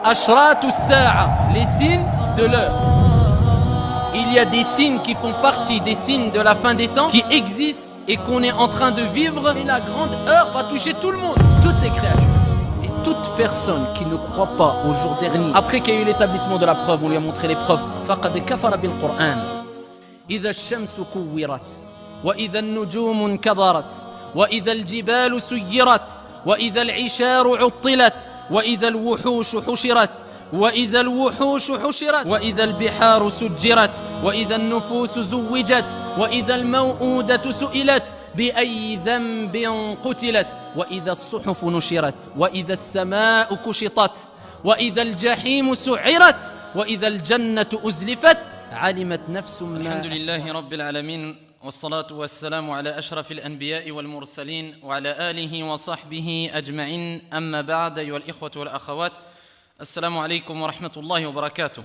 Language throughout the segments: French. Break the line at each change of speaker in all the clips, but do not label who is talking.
Ashratu as-sa'a, les signes de l'heure. Il y a des signes qui font partie des signes de la fin des temps qui existent et qu'on est en train de vivre. Et la grande heure va toucher tout le monde, toutes les créatures. Et toute personne qui ne croit pas au jour dernier, après qu'il y a eu l'établissement de la preuve, on lui a montré les preuves. Faqad kafara bil Qur'an. Idha ash-shamsu kuwirat, wa idha an-nujumu inkadarat, wa idha al-jibalu suyirat, wa idha al-'isharu 'uttilat, wa idha al-wuhushu hushirat. وإذا الوحوش حشرت وإذا البحار سجرت وإذا النفوس زوجت وإذا الموءودة سئلت بأي ذنب قتلت وإذا الصحف نشرت وإذا السماء كشطت وإذا الجحيم سعرت وإذا الجنة أزلفت علمت نفس ما. الحمد لله رب العالمين والصلاة والسلام على أشرف الأنبياء والمرسلين وعلى آله وصحبه أجمعين أما بعد أيها الإخوة والأخوات. Assalamu alaikum wa rahmatullahi wa barakatuh.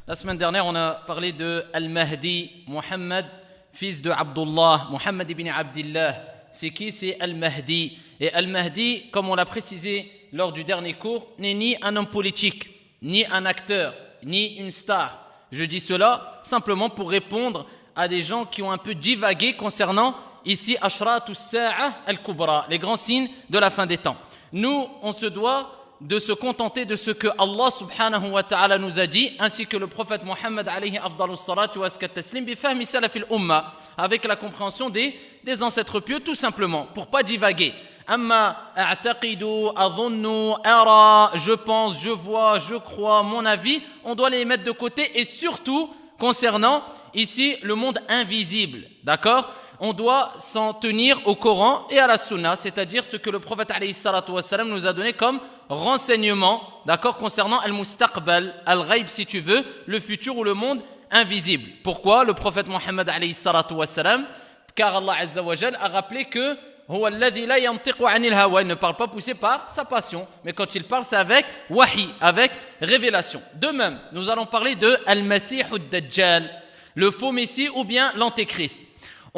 La semaine dernière, on a parlé de Al-Mahdi, Muhammad, fils de Abdullah, Muhammad ibn Abdillah. C'est qui? C'est Al-Mahdi. Et Al-Mahdi, comme on l'a précisé lors du dernier cours, n'est ni un homme politique, ni un acteur, ni une star. Je dis cela simplement pour répondre à des gens qui ont un peu divagué concernant ici Ashratu as-sa'a al-kubra, les grands signes de la fin des temps. Nous, on se doit de se contenter de ce que Allah subhanahu wa ta'ala nous a dit, ainsi que le prophète Mohammed alayhi afdalus salatu wa askat taslim bi fahmi salafil umma, avec la compréhension des ancêtres pieux, tout simplement, pour pas divaguer. Amma a'taqidu, adhunnu, ara, je pense, je vois, je crois, mon avis, on doit les mettre de côté, et surtout concernant ici le monde invisible, d'accord? On doit s'en tenir au Coran et à la Sunna, c'est-à-dire ce que le prophète alayhi salatu wa salam nous a donné comme renseignement, d'accord, concernant al-mustaqbal, al-ghaib si tu veux, le futur ou le monde invisible. Pourquoi le prophète Mohammed alayhi salatu wa salam? Car Allah azza wa jal a rappelé que huwa alladhi la yantiqu anil hawa, il ne parle pas poussé par sa passion, mais quand il parle c'est avec wahi, avec révélation. De même, nous allons parler de al-masih ad-dajjal, le faux messie ou bien l'antéchrist.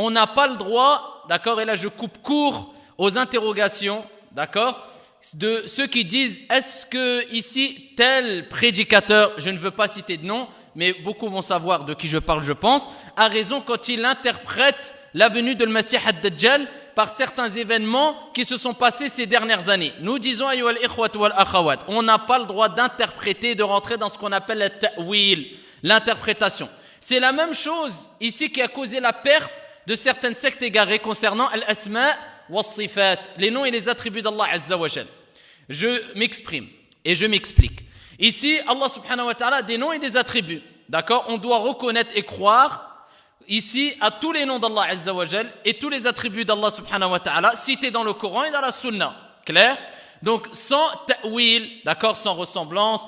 On n'a pas le droit, d'accord, et là je coupe court aux interrogations, d'accord, de ceux qui disent est-ce que ici tel prédicateur, je ne veux pas citer de nom, mais beaucoup vont savoir de qui je parle, je pense, a raison quand il interprète la venue de Masih ad-Dajjal par certains événements qui se sont passés ces dernières années. Nous disons ayyuhal ikhwat wal akhawat, on n'a pas le droit d'interpréter, de rentrer dans ce qu'on appelle le ta'wil, l'interprétation. C'est la même chose ici qui a causé la perte de certaines sectes égarées concernant al-asma' wa sifat, les noms et les attributs d'Allah azza wa jal. Je m'exprime et je m'explique. Ici, Allah subhanahu wa ta'ala a des noms et des attributs. D'accord? On doit reconnaître et croire ici à tous les noms d'Allah azza wa jal et tous les attributs d'Allah subhanahu wa ta'ala cités dans le Coran et dans la Sunna. Clair? Donc sans ta'wil, d'accord, sans ressemblance,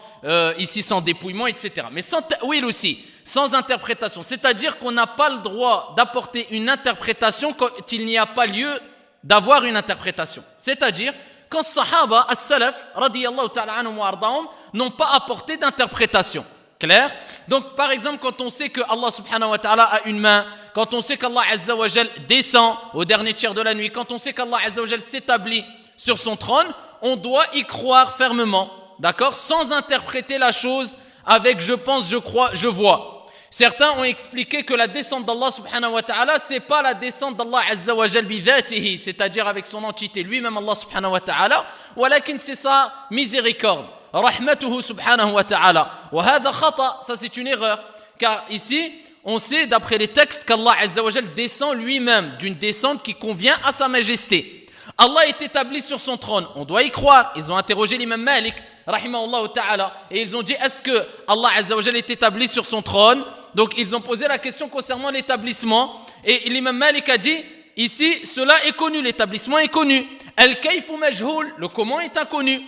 ici sans dépouillement, etc. Mais sans ta'wil aussi, sans interprétation. C'est-à-dire qu'on n'a pas le droit d'apporter une interprétation quand il n'y a pas lieu d'avoir une interprétation. C'est-à-dire quand Sahaba, as-Salaf, radiyallahu ta'ala anhum wa ardahum, n'ont pas apporté d'interprétation. Clair? Donc par exemple quand on sait que Allah subhanahu wa ta'ala a une main, quand on sait qu'Allah azza wa jal descend au dernier tiers de la nuit, quand on sait qu'Allah azza wa jal s'établit sur son trône, on doit y croire fermement, d'accord, sans interpréter la chose avec je pense, je crois, je vois. Certains ont expliqué que la descente d'Allah subhanahu wa ta'ala, c'est pas la descente d'Allah azza wa jal bi dhatihi, c'est-à-dire avec son entité, lui-même Allah subhanahu wa ta'ala, walakin c'est sa miséricorde, rahmatuhu subhanahu wa ta'ala. Wa hadha khata, ça c'est une erreur, car ici, on sait d'après les textes qu'Allah azza wa jal descend lui-même d'une descente qui convient à sa majesté. Allah est établi sur son trône, on doit y croire. Ils ont interrogé l'imam Malik, rahimahullah ta'ala, et ils ont dit est-ce que Allah azza wa jal est établi sur son trône? Donc ils ont posé la question concernant l'établissement, et l'imam Malik a dit ici cela est connu, l'établissement est connu. Al-kayfu majhoul, le comment est inconnu.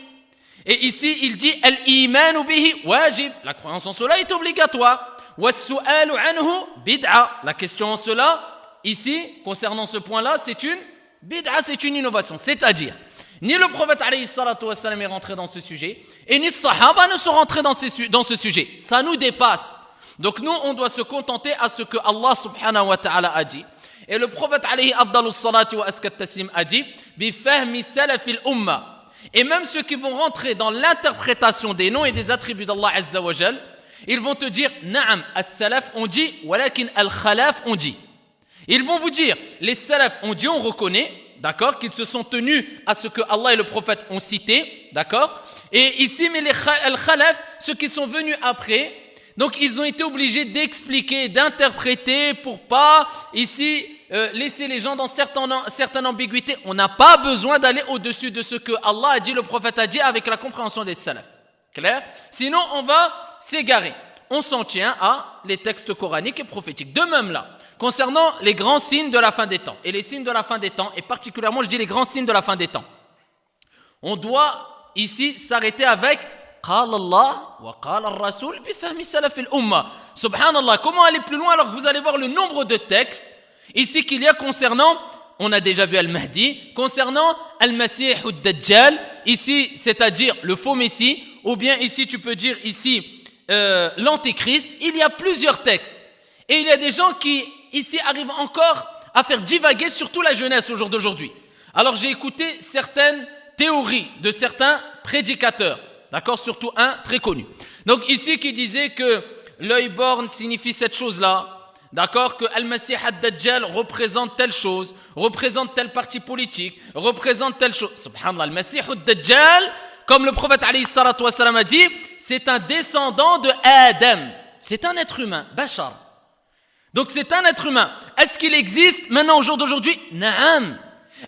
Et ici il dit al-imanu bihi wajib, la croyance en cela est obligatoire. Was-su'alu anhu bid'a, la question en cela ici concernant ce point-là c'est une bid'a, c'est une innovation, c'est-à-dire ni le prophète alayhi salatu wa salam est rentré dans ce sujet et ni les sahaba ne sont rentrés dans ce sujet, ça nous dépasse. Donc nous on doit se contenter à ce que Allah subhanahu wa ta'ala a dit, et le prophète alayhi afdalus salatu wa askat taslim a dit bi fahmi salafil umma, Et même ceux qui vont rentrer dans l'interprétation des noms et des attributs d'Allah Azza wa Jal, ils vont te dire, Na'am, as-salaf on dit, walakin al-khalaf on dit. Ils vont vous dire, les salaf on dit, on reconnaît, d'accord, qu'ils se sont tenus à ce que Allah et le prophète ont cité, d'accord. Et ici, mais les al-khalaf, ceux qui sont venus après, donc ils ont été obligés d'expliquer, d'interpréter pour pas ici laisser les gens dans certaines ambiguïtés. On n'a pas besoin d'aller au-dessus de ce que Allah a dit, le prophète a dit avec la compréhension des salaf. Clair? Sinon on va s'égarer. On s'en tient à les textes coraniques et prophétiques. De même là, concernant les grands signes de la fin des temps, et les signes de la fin des temps, et particulièrement je dis les grands signes de la fin des temps, on doit ici s'arrêter avec قال الله وقال الرسول بفهم سلف الأمة. Subhanallah, comment aller plus loin alors que vous allez voir le nombre de textes ici qu'il y a concernant, on a déjà vu Al-Mahdi, concernant Al-Masih Ad-Dajjal, ici c'est-à-dire le faux Messie, ou bien ici tu peux dire ici l'Antéchrist. Il y a plusieurs textes et il y a des gens qui ici arrivent encore à faire divaguer surtout la jeunesse au jour d'aujourd'hui. Alors j'ai écouté certaines théories de certains prédicateurs, d'accord, surtout un très connu. Donc ici qui disait que l'œil borgne signifie cette chose-là, d'accord, que Al-Masih Ad-Dajjal représente telle chose, représente tel parti politique, représente telle chose. Subhanallah, Al-Masih Ad-Dajjal, comme le prophète alayhi salatu wassalam a dit, c'est un descendant de Adam. C'est un être humain, Bachar. Donc c'est un être humain. Est-ce qu'il existe maintenant au jour d'aujourd'hui? Naam.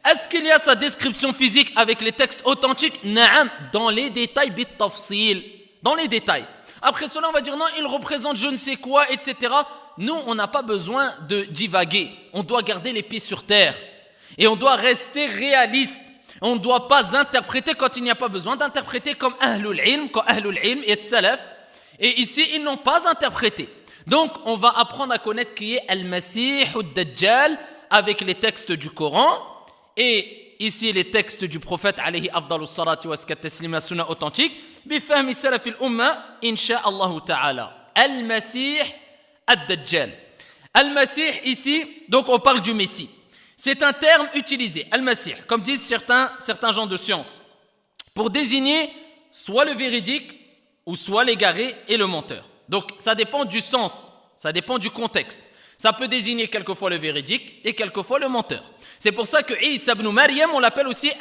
Est-ce qu'il y a sa description physique avec les textes authentiques? Naam. Dans les détails, bit-tafsil. Dans les détails. Après cela, on va dire non, il représente je ne sais quoi, etc. Nous, on n'a pas besoin de divaguer. On doit garder les pieds sur terre. Et on doit rester réaliste. On ne doit pas interpréter quand il n'y a pas besoin d'interpréter comme Ahlul Ilm et Salaf. Et ici, ils n'ont pas interprété. Donc, on va apprendre à connaître qui est Al-Masih Ad-Dajjal avec les textes du Coran et ici les textes du prophète alayhi afdalus salati wa askat taslim, la sunna authentique, bifahmi salaf al-umma, insha'Allah ta'ala. Al-Masih Ad-Dajjal. Al-Masih ici, donc on parle du Messie. C'est un terme utilisé, Al-Masih, comme disent certains gens de science, pour désigner soit le véridique ou soit l'égaré et le menteur. Donc ça dépend du sens, ça dépend du contexte. Ça peut désigner quelquefois le véridique et quelquefois le menteur. C'est pour ça que Isa ibn Maryam, on l'appelle aussi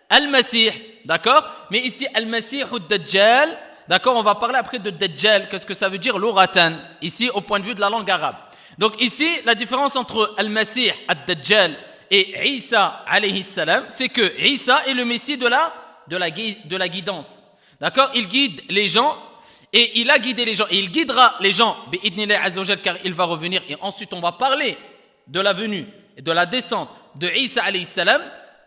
Al-Masih, d'accord? Mais ici, Al-Masih Ad-Dajjal, d'accord? On va parler après de Dajjal, qu'est-ce que ça veut dire? L'oratan, ici au point de vue de la langue arabe. Donc ici, la différence entre Al-Masih Ad-Dajjal et Isa alayhi salam, c'est que Isa est le Messie de la guidance, d'accord? Il guide les gens. Et il a guidé les gens, et il guidera les gens, bi'idnillah azza wa jal, car il va revenir. Et ensuite, on va parler de la venue et de la descente de Isa alayhi salam,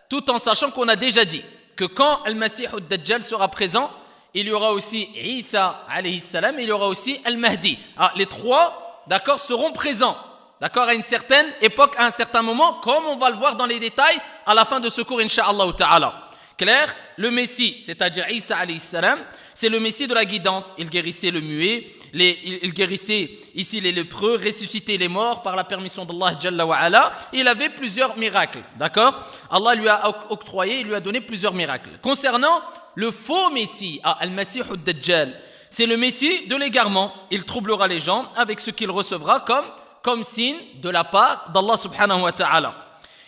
tout en sachant qu'on a déjà dit que quand Al-Masih Ad-Dajjal sera présent, il y aura aussi Isa alayhi salam, et il y aura aussi Al-Mahdi. Alors, les trois, d'accord, seront présents, d'accord, à une certaine époque, à un certain moment, comme on va le voir dans les détails à la fin de ce cours, insha'Allah ta'ala. Clair? Le Messie, c'est-à-dire Isa alayhi salam, c'est le Messie de la guidance. Il guérissait le muet, il guérissait ici les lépreux, ressuscitait les morts par la permission d'Allah Jalla wa Ala. Il avait plusieurs miracles, d'accord? Allah lui a octroyé, il lui a donné plusieurs miracles. Concernant le faux Messie, Al-Masih Ad-Dajjal, c'est le Messie de l'égarement. Il troublera les gens avec ce qu'il recevra comme signe de la part d'Allah subhanahu wa ta'ala.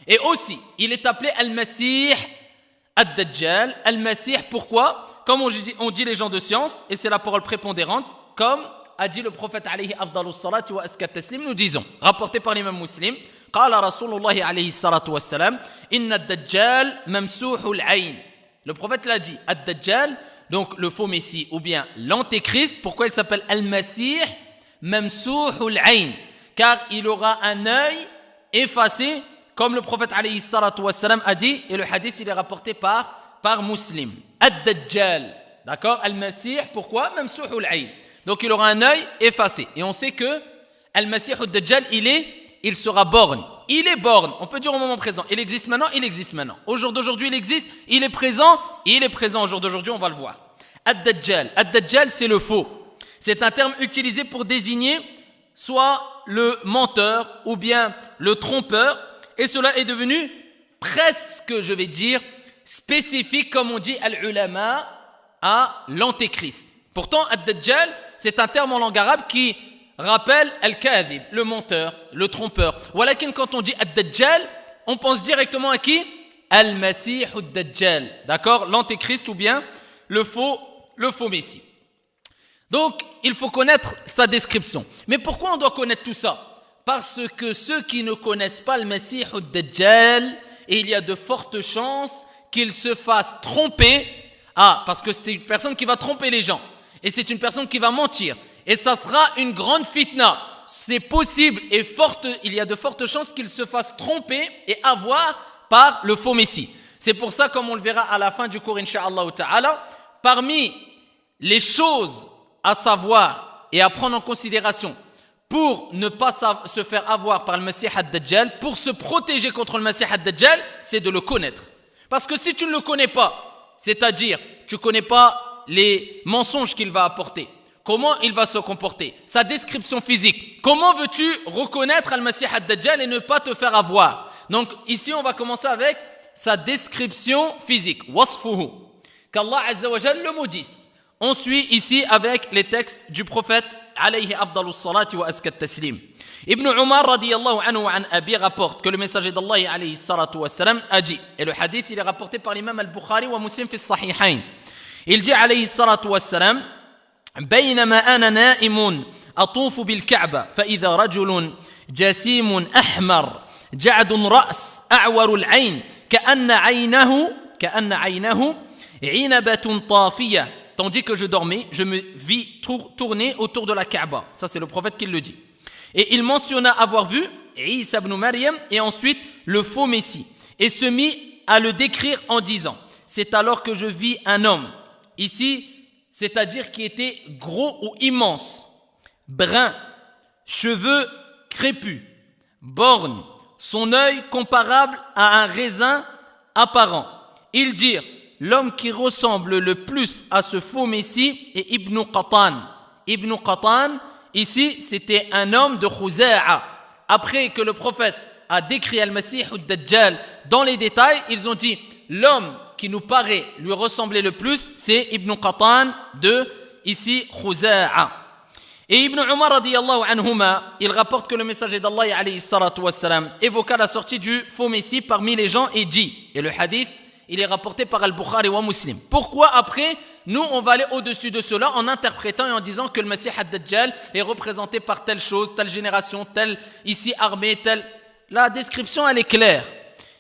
Et aussi, il est appelé Al-Masih Ad-Dajjal. Al-Masih, pourquoi? Comme on dit les gens de science, et c'est la parole prépondérante, comme a dit le prophète alayhi afdalus salati wa askat taslim, nous disons, rapporté par l'imam Muslim, qala Rasulullah alayhi salatu wa salam, inna ad-Dajjal mamsuhul ayn. Le prophète l'a dit, ad-Dajjal, donc le faux Messie, ou bien l'Antéchrist. Pourquoi il s'appelle Al-Masih mamsuhul ayn? Car il aura un œil effacé, comme le prophète alayhi salatu wa salam a dit, et le hadith il est rapporté par Muslim. Ad-Dajjal, d'accord? Al-Masih, pourquoi? Mamsuhul ayn. Donc il aura un œil effacé. Et on sait que Al-Masih Ad-Dajjal, il sera borgne. Il est borgne, on peut dire au moment présent. Il existe maintenant, il existe maintenant. Au jour d'aujourd'hui, il existe, il est présent au jour d'aujourd'hui, on va le voir. Ad-Dajjal. Ad-Dajjal, c'est le faux. C'est un terme utilisé pour désigner soit le menteur ou bien le trompeur. Et cela est devenu presque, je vais dire, spécifique, comme on dit al-ulama, à l'antéchrist. Pourtant, ad-dajjal, c'est un terme en langue arabe qui rappelle al-kadhib, le menteur, le trompeur. Walakin, quand on dit ad-dajjal, on pense directement à qui? Al-masih ad-dajjal, d'accord? L'antéchrist ou bien le faux messie. Donc, il faut connaître sa description. Mais pourquoi on doit connaître tout ça? Parce que ceux qui ne connaissent pas le Messie ad-Dajjal, il y a de fortes chances qu'ils se fassent tromper. Parce que c'est une personne qui va tromper les gens. Et c'est une personne qui va mentir. Et ça sera une grande fitna. C'est possible et il y a de fortes chances qu'ils se fassent tromper et avoir par le faux Messie. C'est pour ça, comme on le verra à la fin du cours, Inch'Allah Ta'ala, parmi les choses à savoir et à prendre en considération pour ne pas se faire avoir par le Messie ad-Dajjal, pour se protéger contre le Messie ad-Dajjal, c'est de le connaître. Parce que si tu ne le connais pas, c'est-à-dire tu ne connais pas les mensonges qu'il va apporter, comment il va se comporter, sa description physique, comment veux-tu reconnaître le Messie ad-Dajjal et ne pas te faire avoir? Donc ici on va commencer avec sa description physique, wasfuhu, qu'Allah Azza wa Jal le maudisse. On suit ici avec les textes du prophète alayhi afdalus salati wa askat taslim. Ibn Umar radiyallahu anhu wa an Abi rapporte que le messager d'Allah alayhi salatu wa salam a dit, et le hadith il est rapporté par l'imam al-Bukhari wa Muslim fi sahihain. Il dit alayhi salatu wa salam, بينما أنا نائم أطوف بالكعبة فإذا رجل جسيم أحمر جعد رأس أعور العين كأن عينه عنبة طافية. Tandis que je dormais, je me vis tourner autour de la Kaaba. Ça, c'est le prophète qui le dit. Et il mentionna avoir vu Isa ibn Maryam et ensuite le faux Messie. Et se mit à le décrire en disant, c'est alors que je vis un homme. Ici, c'est-à-dire qui était gros ou immense, brun, cheveux crépus, borgne, son œil comparable à un raisin apparent. Ils dirent, l'homme qui ressemble le plus à ce faux Messie est Ibn Qatan. Ibn Qatan, ici, c'était un homme de Khuza'a. Après que le prophète a décrit Al-Masih ad-Dajjal dans les détails, ils ont dit, l'homme qui nous paraît lui ressembler le plus, c'est Ibn Qatan de, ici, Khuza'a. Et Ibn Umar radiyallahu anhuma, il rapporte que le messager d'Allah alayhi salatu wassalam évoqua la sortie du faux Messie parmi les gens et dit, et le hadith, il est rapporté par Al-Bukhari wa Muslim. Pourquoi après, nous on va aller au-dessus de cela en interprétant et en disant que le Messie ad-Dajjal est représenté par telle chose, telle génération, telle ici armée, telle... La description elle est claire.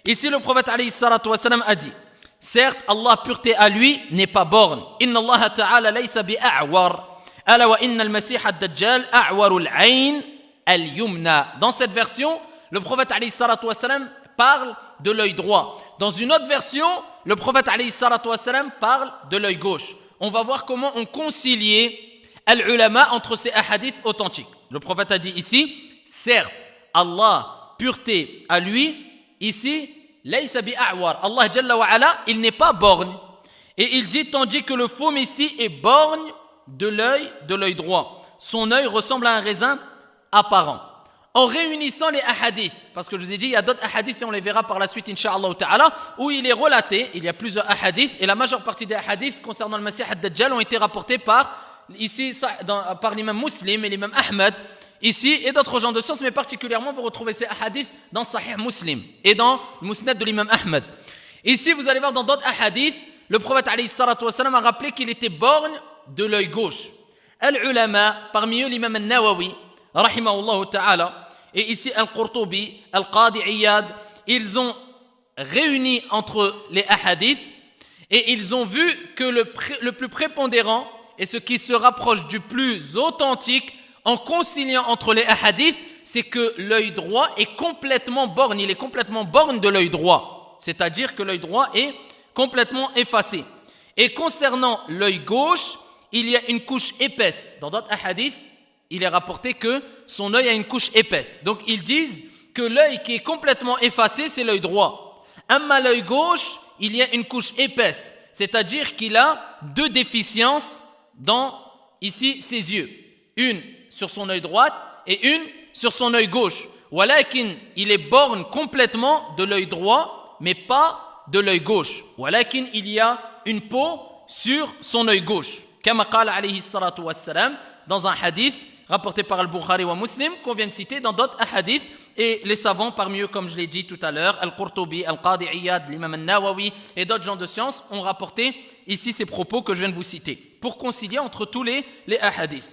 Ici le prophète alayhi salatu wassalam a dit, certes Allah pureté à lui n'est pas borne. Inna Allah ta'ala laysa bi'a'war. Ala wa inna al-Masih ad-Dajjal a'warul ayn al-yumna. Dans cette version, le prophète alayhi salatu wassalam parle de l'œil droit. Dans une autre version, le prophète alayhi salatu wassalam parle de l'œil gauche. On va voir comment on conciliait al-ulama entre ces hadiths authentiques. Le prophète a dit ici, certes, Allah, pureté à lui, ici, laysa bi'a'war. Allah jalla wa ala, il n'est pas borgne. Et il dit, tandis que le faux Messie est borgne de l'œil droit. Son œil ressemble à un raisin apparent. En réunissant les ahadiths, parce que je vous ai dit, il y a d'autres ahadiths et on les verra par la suite, Inch'Allah Ta'ala, où il est relaté, il y a plusieurs ahadiths, et la majeure partie des ahadiths concernant le Messie ad-Dajjal ont été rapportés par l'imam Muslim et l'imam Ahmed, ici, et d'autres gens de science, mais particulièrement, vous retrouvez ces hadiths dans Sahih Muslim et dans le Musnad de l'imam Ahmed. Ici, vous allez voir dans d'autres hadiths, le prophète alayhi salatu wassalam a rappelé qu'il était borgne de l'œil gauche. Al-ulama, parmi eux l'imam al-Nawawi, rahimahullah ta'ala, et ici Al-Qurtubi, Al-Qadi Iyad, ils ont réuni entre les hadiths et ils ont vu que le plus prépondérant et ce qui se rapproche du plus authentique en conciliant entre les hadiths, c'est que l'œil droit est complètement borgne, il est complètement borgne de l'œil droit, c'est-à-dire que l'œil droit est complètement effacé. Et concernant l'œil gauche, il y a une couche épaisse. Dans d'autres hadiths, il est rapporté que son œil a une couche épaisse. Donc ils disent que l'œil qui est complètement effacé, c'est l'œil droit. Amma l'œil gauche, il y a une couche épaisse, c'est-à-dire qu'il a deux déficiences dans, ici, ses yeux. Une sur son œil droit et une sur son œil gauche. Walakin, il est borgne complètement de l'œil droit, mais pas de l'œil gauche. Walakin il y a une peau sur son œil gauche. Kama qala alayhi salatu wassalam, dans un hadith rapporté par Al-Bukhari wa Muslim, qu'on vient de citer dans d'autres hadiths. Et les savants, parmi eux, comme je l'ai dit tout à l'heure, Al-Qurtubi, Al-Qadi Iyad, l'imam Al-Nawawi et d'autres gens de science ont rapporté ici ces propos que je viens de vous citer, pour concilier entre tous les hadiths.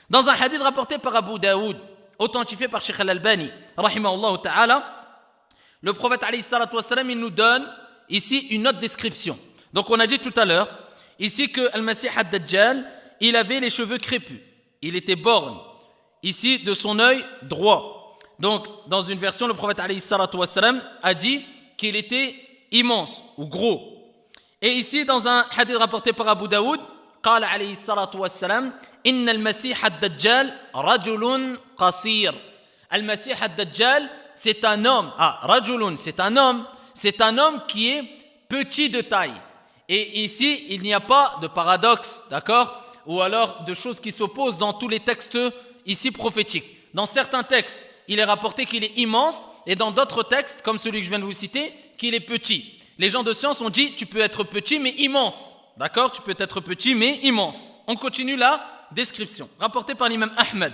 Dans un hadith rapporté par Abu Daoud, authentifié par Sheikh Al-Albani, rahimahullah ta'ala, le prophète alayhi salatu wassalam, il nous donne ici une autre description. Donc on a dit tout à l'heure, ici que Al-Masih ad-Dajjal, il avait les cheveux crépus, il était borgne, ici de son œil droit. Donc, dans une version, le prophète alayhi salatu wassalam a dit qu'il était immense ou gros. Et ici, dans un hadith rapporté par Abu Daoud, قال عليه الصلاة والسلام إن المسيح الدجال رجل قصير. المسيح الدجال, c'est un homme. رجل, c'est un homme. C'est un homme qui est petit de taille. Et ici, il n'y a pas de paradoxe, d'accord? Ou alors de choses qui s'opposent dans tous les textes ici prophétiques. Dans certains textes, il est rapporté qu'il est immense, et dans d'autres textes, comme celui que je viens de vous citer, qu'il est petit. Les gens de science ont dit, tu peux être petit mais immense. D'accord? Tu peux être petit mais immense. On continue la description. Rapporté par l'imam Ahmed.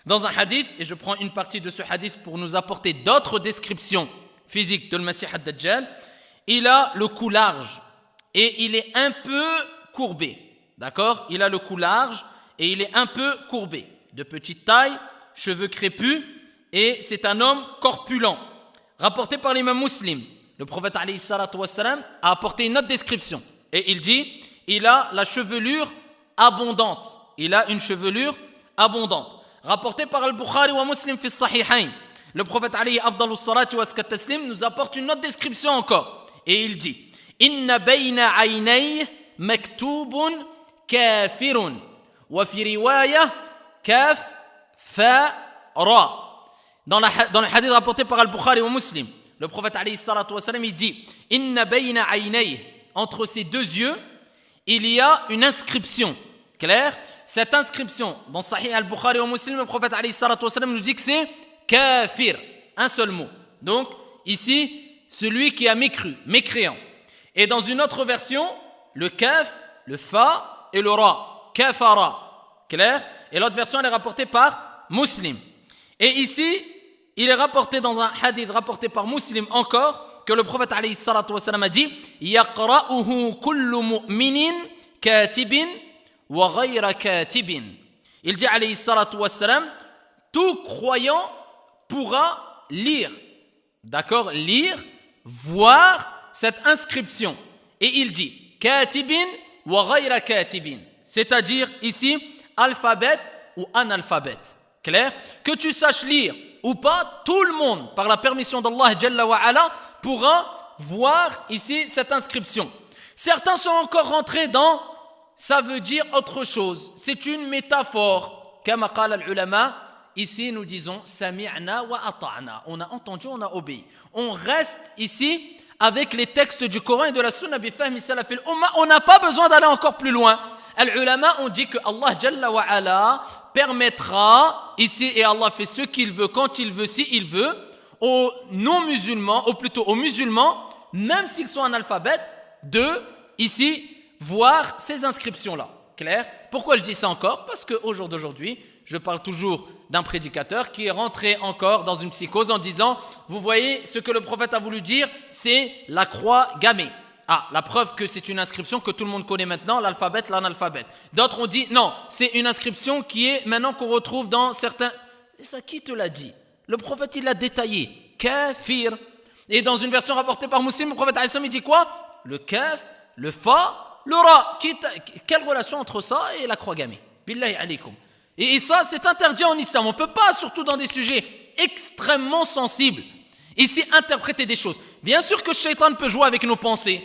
Dans un hadith, et je prends une partie de ce hadith pour nous apporter d'autres descriptions physiques de Al-Masih ad-Dajjal, il a le cou large, et il est un peu courbé. D'accord? Il a le cou large, et il est un peu courbé. De petite taille, cheveux crépus, et c'est un homme corpulent. Rapporté par l'imam Muslim, le prophète alayhi salatu wassalam a apporté une autre description. Et il dit, il a la chevelure abondante. Il a une chevelure abondante. Rapporté par Al-Bukhari wa Muslim fi Sahihain, le prophète alayhi afdalu salati wa askat taslim nous apporte une autre description encore. Et il dit, inna bayna aynayhi maktubun kafirun wa fi riwaya kaf fa ra. Dans le hadith rapporté par Al-Bukhari ou Muslim, le prophète alayhi salatu wassalam, il dit inna bayna aynayhi, entre ses deux yeux, il y a une inscription. Claire? Cette inscription, dans Sahih Al-Bukhari ou Muslim, le prophète alayhi salatu wassalam nous dit que c'est kafir, un seul mot. Donc, ici, celui qui a mécru, mécréant. Et dans une autre version, le kaf, le fa et le ra, kafara. Claire? Et l'autre version, elle est rapportée par Muslim. Et ici, il est rapporté dans un hadith rapporté par Muslim encore que le prophète alayhi salatu wassalam a dit yaqra'uhu kullu mu'minin katibin wa ghayra katibin. Il dit alayhi salatu wassalam, tout croyant pourra lire, d'accord, lire, voir cette inscription. Et il dit katibin wa ghayra katibin, c'est-à-dire ici alphabet ou analphabète. Clair? Que tu saches lire ou pas, tout le monde, par la permission d'Allah Jalla wa Ala, pourra voir ici cette inscription. Certains sont encore rentrés dans ça veut dire autre chose. C'est une métaphore. Kama qala al-ulama, ici nous disons sami'na wa ata'na. On a entendu, on a obéi. On reste ici avec les textes du Coran et de la Sunna bi fahmi salaf al-umma. On n'a pas besoin d'aller encore plus loin. Al-ulama ont dit que Allah Jalla wa Ala permettra ici, et Allah fait ce qu'il veut, quand il veut, si il veut, aux non-musulmans, ou plutôt aux musulmans, même s'ils sont analphabètes, de ici voir ces inscriptions-là. Clair? Pourquoi je dis ça encore? Parce qu'au jour d'aujourd'hui, je parle toujours d'un prédicateur qui est rentré encore dans une psychose en disant, vous voyez, ce que le prophète a voulu dire, c'est la croix gammée. La preuve que c'est une inscription que tout le monde connaît maintenant, l'alphabet, l'analphabète. D'autres ont dit, non, c'est une inscription qui est maintenant qu'on retrouve dans certains... Et ça, qui te l'a dit? Le prophète, il l'a détaillé. Kafir. Et dans une version rapportée par Muslim, le prophète il dit quoi? Le kaf, le fa, le ra. Quelle relation entre ça et la croix gammée? Billahi alaykum. Et ça, c'est interdit en islam. On ne peut pas, surtout dans des sujets extrêmement sensibles, ici interpréter des choses. Bien sûr que Shaitan peut jouer avec nos pensées.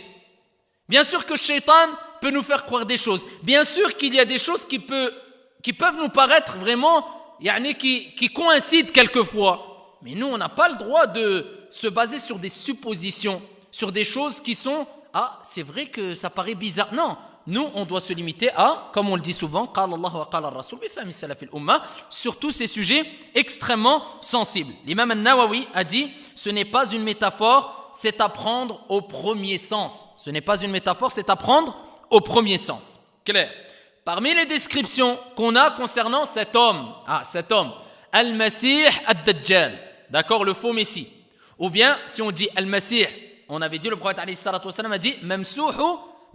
Bien sûr que Shaitan peut nous faire croire des choses. Bien sûr qu'il y a des choses qui peuvent nous paraître vraiment, qui coïncident quelquefois. Mais nous, on n'a pas le droit de se baser sur des suppositions, sur des choses qui sont, c'est vrai que ça paraît bizarre. Non, nous, on doit se limiter à, comme on le dit souvent, qala Allah wa qala ar-rasul bi fahmi salaf al-umma, sur tous ces sujets extrêmement sensibles. L'imam An-Nawawi a dit, ce n'est pas une métaphore, c'est à prendre au premier sens. Ce n'est pas une métaphore, c'est à prendre au premier sens. Clair. Parmi les descriptions qu'on a concernant cet homme, Al-Masih ad-Dajjal, d'accord, le faux Messie. Ou bien, si on dit Al-Masih, on avait dit, le prophète alayhi salatu wassalam a dit Mamsouhu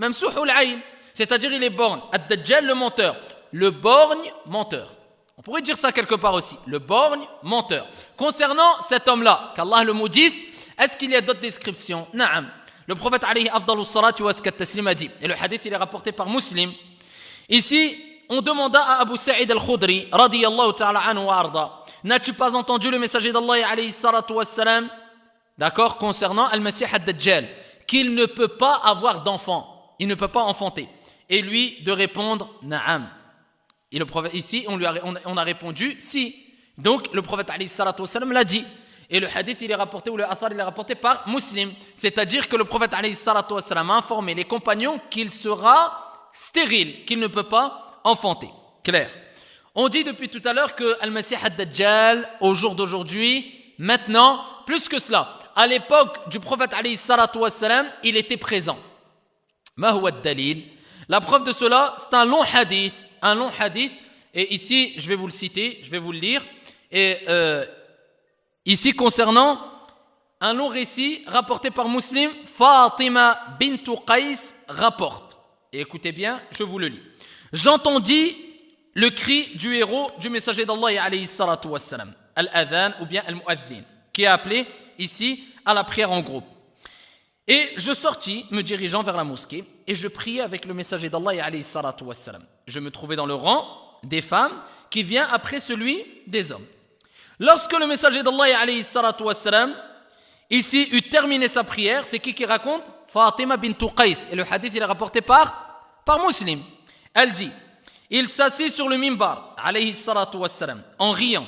al-ayn, c'est-à-dire il est borgne. Ad-Dajjal, le menteur. Le borgne, menteur. On pourrait dire ça quelque part aussi. Le borgne, menteur. Concernant cet homme-là, qu'Allah le maudisse, est-ce qu'il y a d'autres descriptions? Naam. Le prophète alayhi afdalus salatu wa taslim a dit, et le hadith il est rapporté par Muslim. Ici, on demanda à Abu Sa'id al-Khudri, radiyallahu ta'ala anhu wa arda, n'as-tu pas entendu le messager d'Allah alayhi salatu wassalam, d'accord, concernant Al-Masih ad-Dajjal, qu'il ne peut pas avoir d'enfant, il ne peut pas enfanter. Et lui de répondre, na'am. Et le prophète, ici, on a répondu, si. Donc, le prophète alayhi salatu wassalam l'a dit. Et le hadith, il est rapporté, ou le athar, il est rapporté par Muslim. C'est-à-dire que le prophète alayhi salatu wassalam a informé les compagnons qu'il sera stérile, qu'il ne peut pas enfanter. Clair. On dit depuis tout à l'heure que Al-Masih ad-Dajjal, au jour d'aujourd'hui, maintenant, plus que cela, à l'époque du prophète alayhi salatu wassalam, il était présent. Ma huwa ad-dalil? La preuve de cela, c'est un long hadith, et ici, je vais vous le citer, je vais vous le lire, et ici, concernant un long récit rapporté par Muslim, Fatima bintu Qais rapporte, et écoutez bien, je vous le lis. J'entendis le cri du héros du messager d'Allah alayhi salatu wassalam, Al-Adhan ou bien Al-Mu'adhin, qui est appelé ici à la prière en groupe. Et je sortis, me dirigeant vers la mosquée, et je priais avec le messager d'Allah alayhi salatu wassalam. Je me trouvais dans le rang des femmes qui vient après celui des hommes. Lorsque le messager d'Allah alayhi salatu wassalam, ici, eut terminé sa prière, c'est qui raconte? Fatima bintu Qais. Et le hadith, il est rapporté par Muslim. Elle dit, il s'assit sur le mimbar, alayhi salatu wassalam, en riant,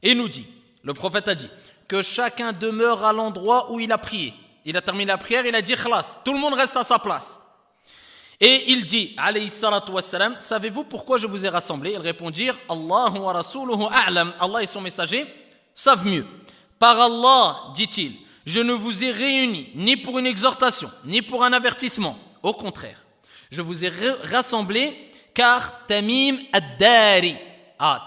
et nous dit, le prophète a dit, que chacun demeure à l'endroit où il a prié. Il a terminé la prière, il a dit khlas, tout le monde reste à sa place. Et il dit, alayhi salatu wassalam, savez-vous pourquoi je vous ai rassemblés? Ils répondirent, Allahu wa rasuluhu a'lam, Allah et son messager savent mieux. Par Allah, dit-il, je ne vous ai réunis ni pour une exhortation, ni pour un avertissement. Au contraire, je vous ai rassemblés car Tamim ad-Dari,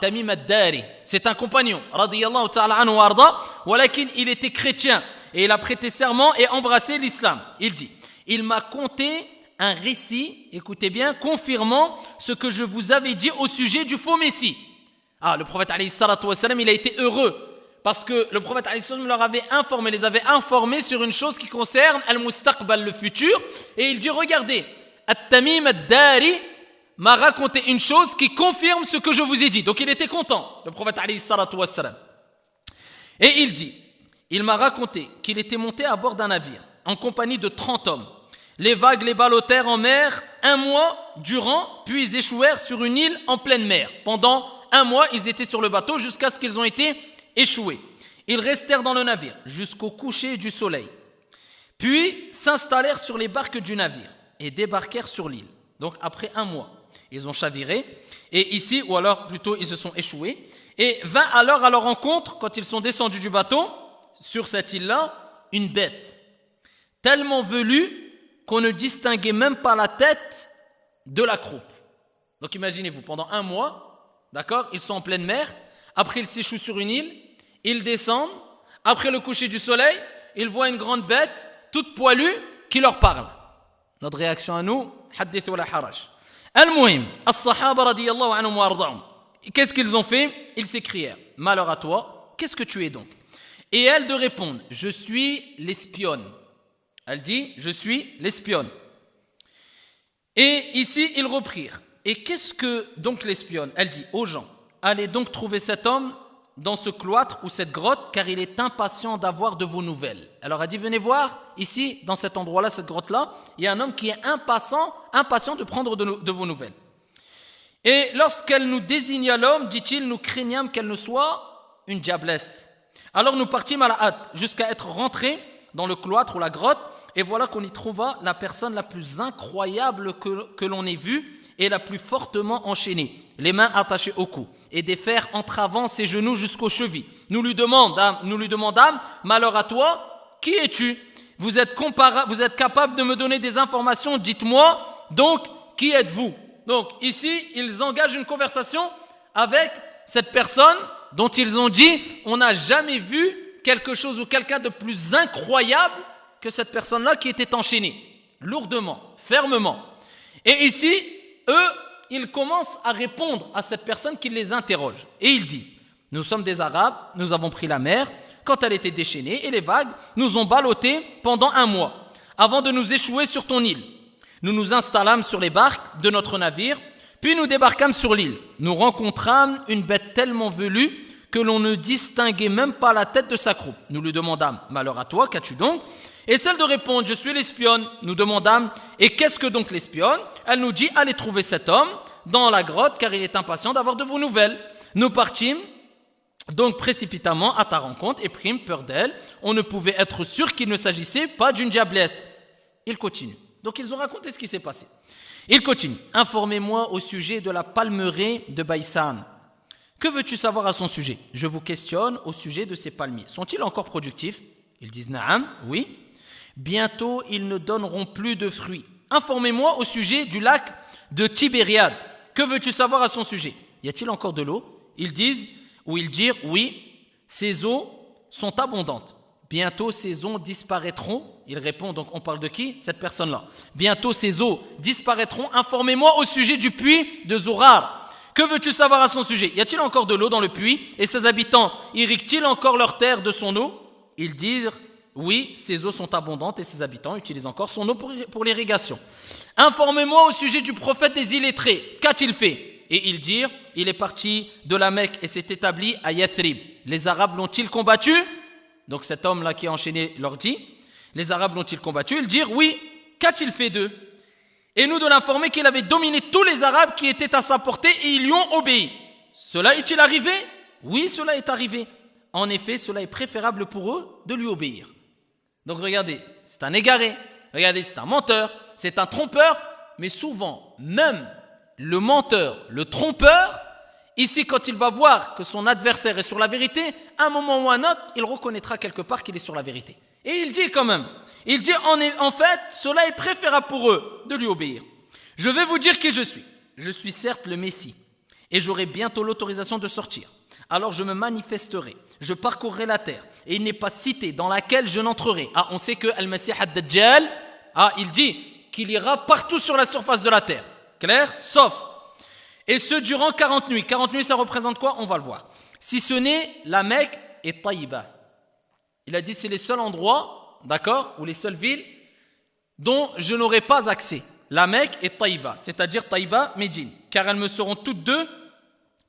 Tamim ad-Dari, c'est un compagnon, radiyallahu ta'ala anhu wa arda, walakin il était chrétien et il a prêté serment et embrassé l'islam. Il dit, il m'a conté un récit, écoutez bien, confirmant ce que je vous avais dit au sujet du faux Messie. Le prophète alayhi salatu wassalam, il a été heureux parce que le prophète alayhi salatu wassalam les avait informés sur une chose qui concerne al-mustaqbal, le futur, et il dit, regardez, At-Tamim ad-Dari m'a raconté une chose qui confirme ce que je vous ai dit. Donc il était content, le prophète alayhi salatu wassalam. Et il dit, il m'a raconté qu'il était monté à bord d'un navire en compagnie de 30 hommes. Les vagues les ballottèrent en mer 1 mois durant, puis ils échouèrent sur une île en pleine mer. Pendant 1 mois, ils étaient sur le bateau jusqu'à ce qu'ils ont été échoués. Ils restèrent dans le navire jusqu'au coucher du soleil. Puis s'installèrent sur les barques du navire et débarquèrent sur l'île. Donc après 1 mois, ils ont chaviré, et ici, ou alors plutôt ils se sont échoués, et vint alors à leur rencontre, quand ils sont descendus du bateau, sur cette île-là, une bête, tellement velue qu'on ne distinguait même pas la tête de la croupe. Donc imaginez-vous, pendant 1 mois, d'accord, ils sont en pleine mer, après ils s'échouent sur une île, ils descendent, après le coucher du soleil, ils voient une grande bête, toute poilue, qui leur parle. Notre réaction à nous, hadith wa la haraj. Al-Muhim, as-sahaba radiyallahu anhum wa arda'hum. Qu'est-ce qu'ils ont fait? Ils s'écrièrent, malheur à toi, qu'est-ce que tu es donc? Et elle de répondre, je suis l'espionne. Elle dit, je suis l'espionne. Et ici, ils reprirent. Et qu'est-ce que donc l'espionne? Elle dit aux gens, allez donc trouver cet homme dans ce cloître ou cette grotte, car il est impatient d'avoir de vos nouvelles. Alors elle dit, venez voir, ici, dans cet endroit-là, cette grotte-là, il y a un homme qui est impatient de prendre de vos nouvelles. Et lorsqu'elle nous désigna l'homme, dit-il, nous craignâmes qu'elle ne soit une diablesse. Alors nous partîmes à la hâte, jusqu'à être rentrés dans le cloître ou la grotte, et voilà qu'on y trouva la personne la plus incroyable que l'on ait vue et la plus fortement enchaînée, les mains attachées au cou, et des fers entravant ses genoux jusqu'aux chevilles. Nous lui demandâmes, malheur à toi, qui es-tu? Vous êtes capable de me donner des informations, dites-moi, donc, qui êtes-vous? Donc, ici, ils engagent une conversation avec cette personne dont ils ont dit, on n'a jamais vu quelque chose ou quelqu'un de plus incroyable que cette personne-là qui était enchaînée, lourdement, fermement. Et ici, eux, ils commencent à répondre à cette personne qui les interroge. Et ils disent, nous sommes des Arabes, nous avons pris la mer quand elle était déchaînée et les vagues nous ont ballottés pendant 1 mois avant de nous échouer sur ton île. Nous nous installâmes sur les barques de notre navire, puis nous débarquâmes sur l'île. Nous rencontrâmes une bête tellement velue que l'on ne distinguait même pas la tête de sa croupe. Nous lui demandâmes, malheur à toi, qu'as-tu donc? Et celle de répondre, je suis l'espionne. Nous demandâmes, et qu'est-ce que donc l'espionne? Elle nous dit, allez trouver cet homme dans la grotte car il est impatient d'avoir de vos nouvelles. Nous partîmes donc précipitamment à ta rencontre et prîmes peur d'elle. On ne pouvait être sûr qu'il ne s'agissait pas d'une diablesse. Il continue. Donc ils ont raconté ce qui s'est passé. Il continue. Informez-moi au sujet de la palmeraie de Baïsan. Que veux-tu savoir à son sujet? Je vous questionne au sujet de ces palmiers. Sont-ils encore productifs? Ils disent Naam, oui. Bientôt, ils ne donneront plus de fruits. Informez-moi au sujet du lac de Tibériade. Que veux-tu savoir à son sujet? Y a-t-il encore de l'eau? Ils disent, ou ils dirent, oui, ces eaux sont abondantes. Bientôt, ces eaux disparaîtront. Il répond, donc on parle de qui? Cette personne-là. Bientôt, ces eaux disparaîtront. Informez-moi au sujet du puits de Zourar. Que veux-tu savoir à son sujet? Y a-t-il encore de l'eau dans le puits? Et ses habitants irriguent-ils encore leur terre de son eau? Ils disent, oui, ces eaux sont abondantes et ses habitants utilisent encore son eau pour l'irrigation. Informez-moi au sujet du prophète des illettrés. Qu'a-t-il fait? Et ils dirent, il est parti de la Mecque et s'est établi à Yathrib. Les Arabes l'ont-ils combattu? Donc cet homme-là qui est enchaîné leur dit, les Arabes l'ont-ils combattu? Ils dirent, oui, qu'a-t-il fait d'eux? Et nous de l'informer qu'il avait dominé tous les Arabes qui étaient à sa portée et ils lui ont obéi. Cela est-il arrivé? Oui, cela est arrivé. En effet, cela est préférable pour eux de lui obéir. Donc regardez, c'est un égaré, regardez, c'est un menteur, c'est un trompeur, mais souvent, même le menteur, le trompeur, ici quand il va voir que son adversaire est sur la vérité, à un moment ou à un autre, il reconnaîtra quelque part qu'il est sur la vérité. Et il dit quand même, il dit en fait, cela est préférable pour eux de lui obéir. Je vais vous dire qui je suis. Je suis certes le Messie, et j'aurai bientôt l'autorisation de sortir. Alors je me manifesterai, je parcourrai la terre, et il n'est pas cité dans laquelle je n'entrerai. Ah, on sait que Al-Masih ad-Dajjal, il dit qu'il ira partout sur la surface de la terre. Clair? Sauf. Et ce durant 40 nuits. 40 nuits, ça représente quoi? On va le voir. Si ce n'est la Mecque et Taïba. Il a dit c'est les seuls endroits, d'accord, ou les seules villes dont je n'aurai pas accès. La Mecque et Taïba, c'est-à-dire Taïba, Médine, car elles me seront toutes deux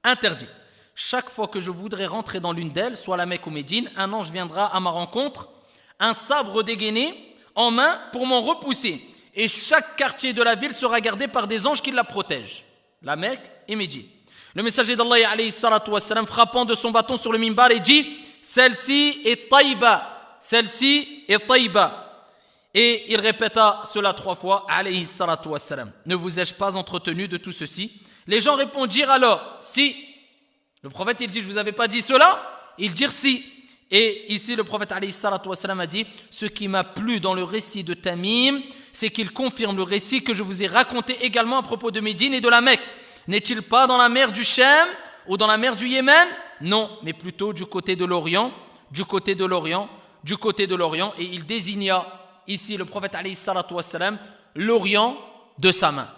interdites. Chaque fois que je voudrais rentrer dans l'une d'elles, soit la Mecque ou Médine, un ange viendra à ma rencontre, un sabre dégainé en main pour m'en repousser. Et chaque quartier de la ville sera gardé par des anges qui la protègent. La Mecque et Médine. Le messager d'Allah, alayhi salatu wassalam, frappant de son bâton sur le mimbar, et dit « Celle-ci est Taïba, celle-ci est Taïba. » Et il répéta cela 3 fois, alayhi salatu wassalam. Ne vous ai-je pas entretenu de tout ceci? Les gens répondirent alors « Si ». Le prophète, il dit, je ne vous avais pas dit cela? Ils dirent si. Et ici, le prophète alayhi salatu wassalam a dit, ce qui m'a plu dans le récit de Tamim, c'est qu'il confirme le récit que je vous ai raconté également à propos de Médine et de la Mecque. N'est-il pas dans la mer du Shem ou dans la mer du Yémen? Non, mais plutôt du côté de l'Orient, du côté de l'Orient, du côté de l'Orient. Et il désigna ici, le prophète alayhi salatu wassalam, l'Orient de sa main.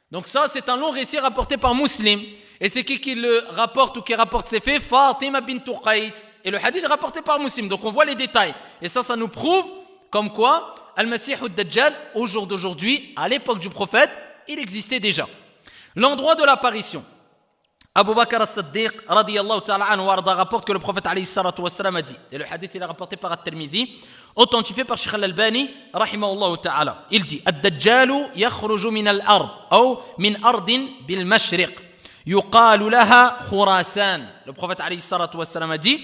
Donc ça, c'est un long récit rapporté par Muslim. Et c'est qui le rapporte ou qui rapporte ces faits? Fatima bint Qais. Et le hadith est rapporté par Muslim. Donc on voit les détails. Et ça nous prouve comme quoi Al-Masih ad-Dajjal, au jour d'aujourd'hui, à l'époque du prophète, il existait déjà. L'endroit de l'apparition. Abu Bakr as-Siddiq, radiyallahu ta'ala anhu, rapporte que le prophète alayhi salatu wassalam a dit, et le hadith il est rapporté par At-Tirmidhi, authentifié par Sheikh Al-Albani, rahimahullah ta'ala. Il dit, Ad-Dajjalu yakhruju min al-ard, ou min ardin bil-mashriq. Yuqalu laha Khurasan. Le prophète alayhi salatu wassalam a dit,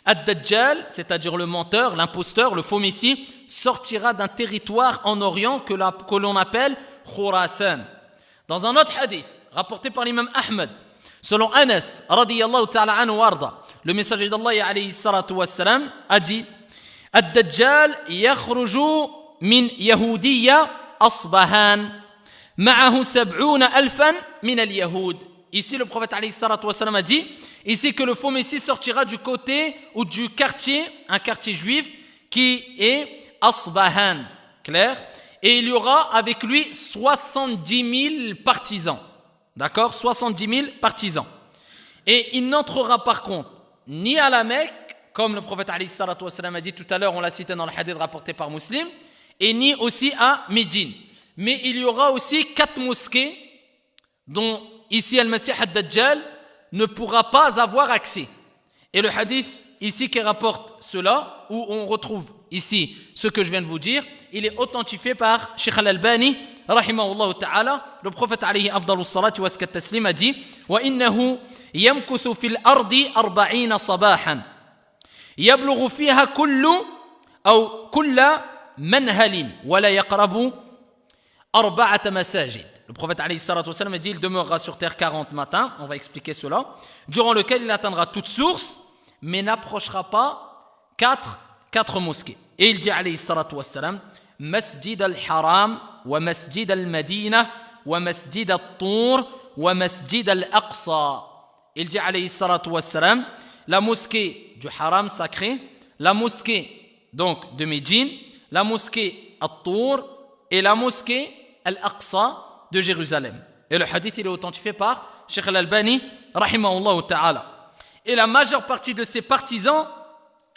Ad-Dajjal, c'est-à-dire le menteur, l'imposteur, le faux messie, sortira d'un territoire en Orient que l'on appelle Khurasan. Dans un autre hadith, rapporté par l'imam Ahmed, selon Anas, radiyallahu ta'ala anhu warda, le messager d'Allah alayhi salatu wassalam a dit, الدجال يخرج من يهودية أصبهان معه 70,000 من اليهود. Ici le prophète alayhi salatu wassalam a dit ici que le faux messie sortira du côté ou du quartier, un quartier juif qui est Asbahan, clair, et il y aura avec lui 70 000 partisans, d'accord, 70 000 partisans, et il n'entrera par contre ni à la Mecque, comme le prophète alayhi salatu wassalam a dit tout à l'heure, on l'a cité dans le hadith rapporté par Muslim, et ni aussi à Médine. Mais il y aura aussi 4 mosquées dont ici Al-Masih Ad-Dajjal ne pourra pas avoir accès. Et le hadith ici qui rapporte cela, où on retrouve ici ce que je viens de vous dire, il est authentifié par Sheikh Al-Albani, rahimahullah ta'ala. Le prophète alayhi afdalus salati wa askat taslim a dit wa innahu yamkuthu fil ardi 40 sabahan yablughu fiha kullu manhalin wa la yaqrabu 4 masajid. Le prophète alayhi salatu wa sallam a dit il demeurera sur terre 40 matins, on va expliquer cela, durant lequel il atteindra toute source mais n'approchera pas 4 mosquées. Et il dit alayhi salatu wa sallam Masjid al-Haram wa Masjid al-Madinah wa Masjid al-Tur wa Masjid al-Aqsa. Il dit alayhi salatu wa sallam la mosquée du Haram sacré, la mosquée donc de Médine, la mosquée al-Tur et la mosquée al-Aqsa de Jérusalem. Et le hadith il est authentifié par Sheikh Al-Albani rahimahullah ta'ala. Et la majeure partie de ses partisans,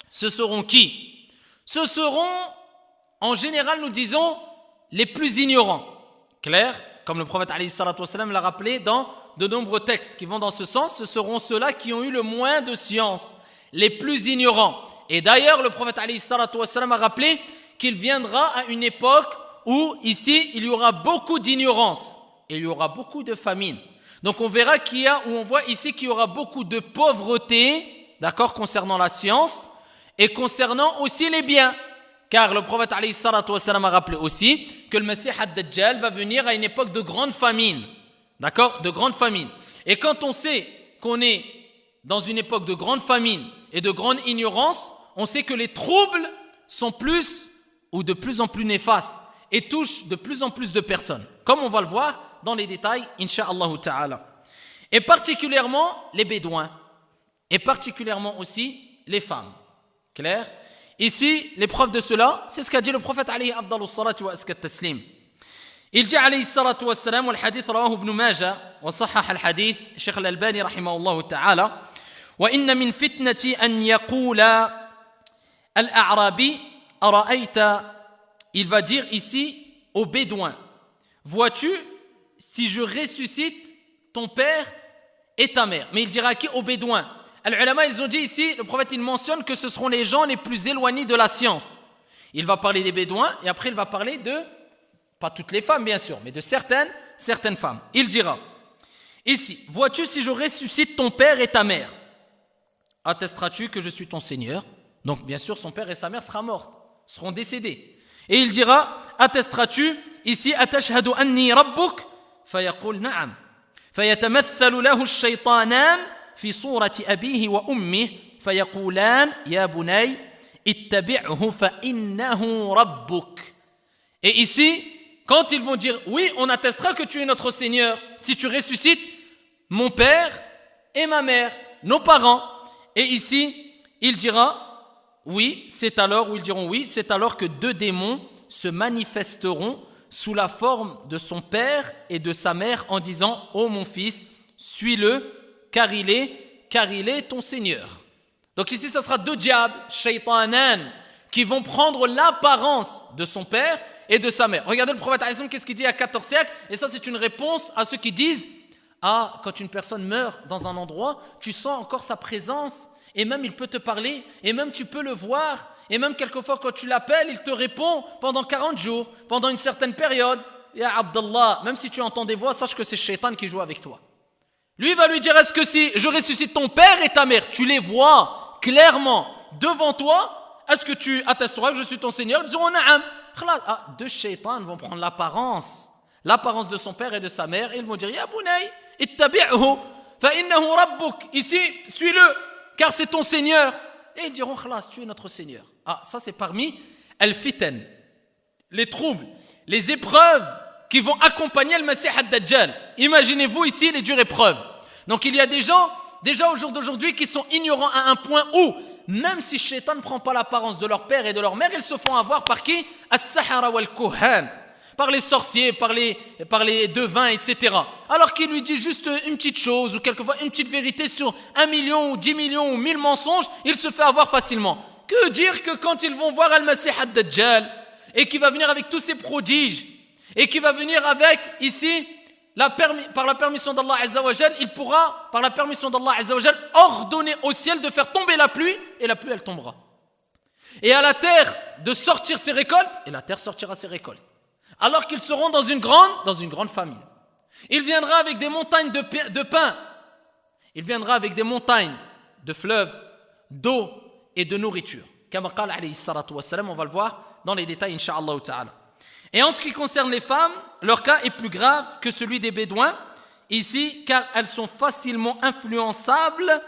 ce seront qui? Ce seront, en général, nous disons, les plus ignorants. Clair? Comme le prophète alayhi salatu wassalam l'a rappelé dans de nombreux textes qui vont dans ce sens, ce seront ceux-là qui ont eu le moins de science, les plus ignorants. Et d'ailleurs, le prophète alayhi salatu wassalam a rappelé qu'il viendra à une époque où ici, il y aura beaucoup d'ignorance et il y aura beaucoup de famine. Donc on verra on voit ici qu'il y aura beaucoup de pauvreté, d'accord, concernant la science et concernant aussi les biens. Car le prophète alayhi salatu wassalam a rappelé aussi que le Messie Ad-Dajjal va venir à une époque de grande famine. D'accord, de grande famine. Et quand on sait qu'on est dans une époque de grande famine et de grande ignorance, on sait que les troubles sont plus ou de plus en plus néfastes et touchent de plus en plus de personnes, comme on va le voir dans les détails, incha'Allah ta'ala. Et particulièrement les bédouins, et particulièrement aussi les femmes. Clair? Ici, l'épreuve de cela, c'est ce qu'a dit le prophète alayhi afdalus salati wa askat taslim. Il dit alayhi salatu wa salam, wal hadith rawahu ibn Majah, wa sahah al hadith, Sheikh Al-Albani rahimahullah ta'ala, wa inna min fitnati an yaqula al-a'rabi ara'ayta. Il va dire ici aux bédouins, vois-tu si je ressuscite ton père et ta mère? Mais il dira à qui? Aux bédouins. Al-ulama, ils ont dit ici, le prophète il mentionne que ce seront les gens les plus éloignés de la science. Il va parler des bédouins et après il va parler de, pas toutes les femmes bien sûr, mais de certaines femmes. Il dira ici, vois-tu si je ressuscite ton père et ta mère? Attesteras-tu que je suis ton Seigneur? Donc bien sûr son père et sa mère seront décédés. Et il dira, attesteras-tu ici, atashhadu anni rabbuk? Fayaqul na'am. Fayatamathalu lahu ash-shaytanan fi surati abihi wa ummihi fayaqulan ya bunay ittabi'hu fa innahu rabbuk. Et ici, quand ils vont dire oui, on attestera que tu es notre Seigneur si tu ressuscites mon père et ma mère, nos parents. Et ici, il dira oui, c'est alors, ou ils diront oui, c'est alors que 2 démons se manifesteront sous la forme de son père et de sa mère en disant ô mon fils, suis-le, car il est ton Seigneur. Donc ici, ça sera 2 diables, shaytanan, qui vont prendre l'apparence de son père et de sa mère. Regardez le prophète alayhi, qu'est-ce qu'il dit à 14 siècles? Et ça, c'est une réponse à ceux qui disent ah, quand une personne meurt dans un endroit, tu sens encore sa présence. Et même il peut te parler, et même tu peux le voir, et même quelquefois quand tu l'appelles, il te répond pendant 40 jours, pendant une certaine période. Ya Abdallah, même si tu entends des voix, sache que c'est Shaitan qui joue avec toi. Lui va lui dire, est-ce que si je ressuscite ton père et ta mère, tu les vois clairement devant toi, est-ce que tu attesteras que je suis ton Seigneur? Ils diront, na'am. Ah, 2 Shaitan vont prendre l'apparence de son père et de sa mère, et ils vont dire, ya bunay, ittabi'hu, fa innahu rabbuk. Ici, suis-le, car c'est ton Seigneur. et ils diront Khalas, tu es notre Seigneur. Ah, ça c'est parmi al-fitan, les troubles, les épreuves qui vont accompagner le Messie ad-Dajjal. Imaginez-vous ici les dures épreuves. Donc il y a des gens, déjà au jour d'aujourd'hui, qui sont ignorants à un point où, même si Shaitan ne prend pas l'apparence de leur père et de leur mère, ils se font avoir par qui? As-Sahara wal-Kuhan, par les sorciers, par les devins, etc. Alors qu'il lui dit juste une petite chose, ou quelquefois une petite vérité sur 1 million, ou 10 millions, ou 1000 mensonges, il se fait avoir facilement. Que dire que quand ils vont voir Al-Masih ad-Dajjal, et qui va venir avec tous ses prodiges, et qui va venir avec, ici, par la permission d'Allah Azza wa Jal, il pourra, par la permission d'Allah Azza wa Jal, ordonner au ciel de faire tomber la pluie, et la pluie elle tombera. Et à la terre de sortir ses récoltes, et la terre sortira ses récoltes. Alors qu'ils seront dans une grande famine. Il viendra avec des montagnes de pain, il viendra avec des montagnes de fleuves, d'eau et de nourriture. Kama qala alayhi salatu wassalam, on va le voir dans les détails, incha'Allah ta'ala. Et en ce qui concerne les femmes, leur cas est plus grave que celui des Bédouins, ici, car elles sont facilement influençables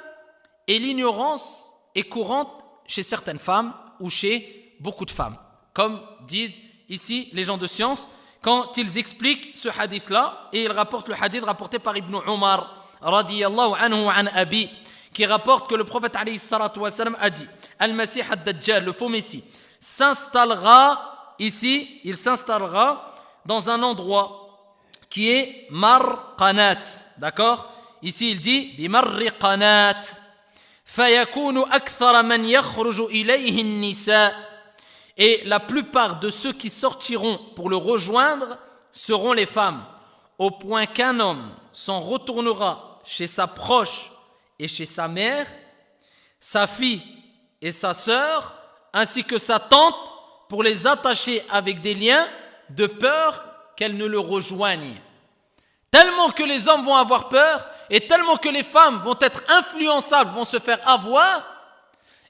et l'ignorance est courante chez certaines femmes ou chez beaucoup de femmes. Comme disent ici les gens de science, quand ils expliquent ce hadith-là, et ils rapportent le hadith rapporté par Ibn Umar, radiyallahu anhu wa an abi, qui rapporte que le prophète alayhi salatu wa salam a dit Al-Masih ad-Dajjal, le faux Messie, s'installera ici, il s'installera dans un endroit qui est Marqanat, d'accord? Ici il dit Bimarriqanat, fayakunu akthara man yakhruju ilayhi an-nisa, et la plupart de ceux qui sortiront pour le rejoindre seront les femmes, au point qu'un homme s'en retournera chez sa proche et chez sa mère, sa fille et sa sœur, ainsi que sa tante, pour les attacher avec des liens de peur qu'elles ne le rejoignent. Tellement que les hommes vont avoir peur et tellement que les femmes vont être influençables, vont se faire avoir,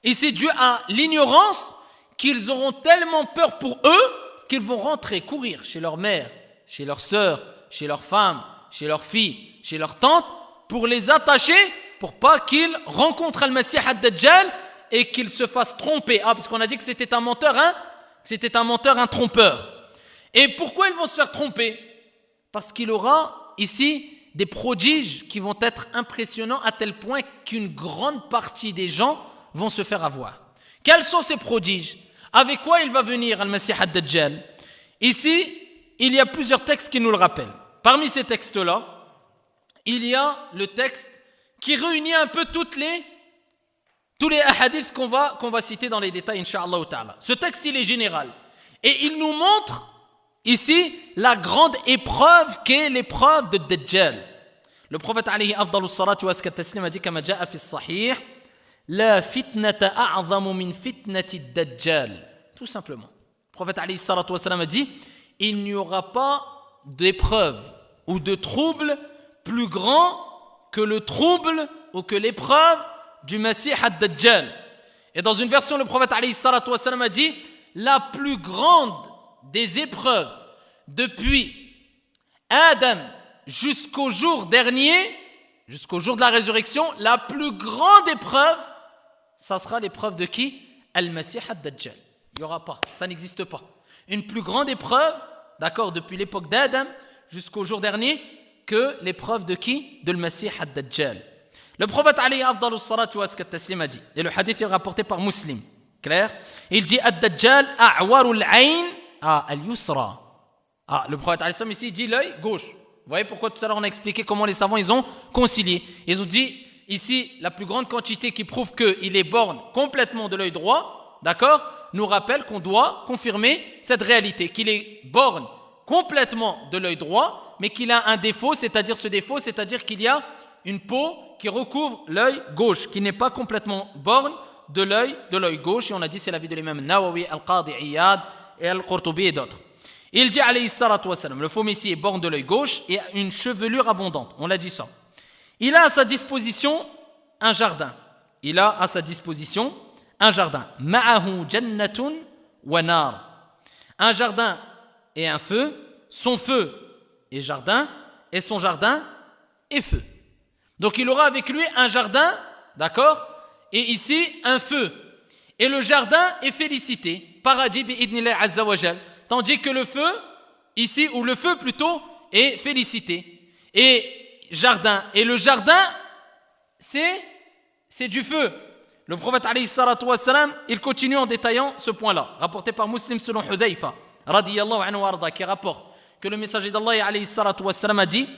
et c'est dû à l'ignorance qu'ils auront tellement peur pour eux qu'ils vont rentrer, courir chez leur mère, chez leur sœur, chez leur femme, chez leur fille, chez leur tante, pour les attacher, pour pas qu'ils rencontrent Al-Masih ad-Dajjal et qu'ils se fassent tromper. Ah, parce qu'on a dit que c'était un menteur, hein? C'était un menteur, un trompeur. Et pourquoi ils vont se faire tromper? Parce qu'il aura ici des prodiges qui vont être impressionnants à tel point qu'une grande partie des gens vont se faire avoir. Quels sont ces prodiges? Avec quoi il va venir Al-Masih ad-Dajjal? Ici, il y a plusieurs textes qui nous le rappellent. Parmi ces textes-là, il y a le texte qui réunit un peu tous les hadiths qu'on va citer dans les détails, incha'Allah ta'ala. Ce texte, il est général. Et il nous montre ici la grande épreuve qu'est l'épreuve de Dajjal. Le prophète alayhi afdalu salatu wa askat taslim a dit kama ja'a fi sahih la fitnata a'zamu min fitnati Dajjal. Tout simplement. Le prophète alayhi salatu wa salam a dit il n'y aura pas d'épreuve ou de trouble plus grand que le trouble ou que l'épreuve du Masih ad-Dajjal. Et dans une version, le prophète alayhi salatu wa salam a dit la plus grande des épreuves depuis Adam jusqu'au jour dernier, jusqu'au jour de la résurrection, la plus grande épreuve, ça sera l'épreuve de qui? Al-Masih ad-Dajjal. Il n'y aura pas, ça n'existe pas. Une plus grande épreuve, d'accord, depuis l'époque d'Adam jusqu'au jour dernier, que l'épreuve de qui? De Al-Masih ad-Dajjal. Le prophète alayhi afdalu salatu wa askat taslim a dit, et le hadith est rapporté par Muslim, clair? Il dit ad-Dajjal a'warul ayn al-yusra. Ah, le prophète alayhi salam ici il dit l'œil gauche. Vous voyez pourquoi tout à l'heure on a expliqué comment les savants ils ont concilié. Ils ont dit ici la plus grande quantité qui prouve qu'il est borgne complètement de l'œil droit, d'accord, nous rappelle qu'on doit confirmer cette réalité, qu'il est borgne complètement de l'œil droit, mais qu'il a un défaut, c'est-à-dire qu'il y a une peau qui recouvre l'œil gauche, qui n'est pas complètement borgne de l'œil gauche. Et on a dit c'est l'avis de l'imam Nawawi, Al-Qadi Iyad et Al-Qurtubi et d'autres. Il dit alayhi salatu wa salam, le faux messie est borgne de l'œil gauche et a une chevelure abondante. On l'a dit ça. Il a à sa disposition un jardin. Ma'ahu jannatun wa nar. Un jardin et un feu, son feu est jardin et son jardin est feu. Donc il aura avec lui un jardin, d'accord, et ici un feu. et le jardin est félicité. Paradis bi'idnillah azza wa jal. Tandis que le feu, ici, ou le feu plutôt, est félicité. Et le jardin, c'est du feu. Le prophète alayhi salatu wassalam, il continue en détaillant ce point-là, rapporté par Muslim selon Hudhayfa, radiyallahu anhu warda, qui rapporte que le messager d'Allah alayhi salatu wassalam a dit: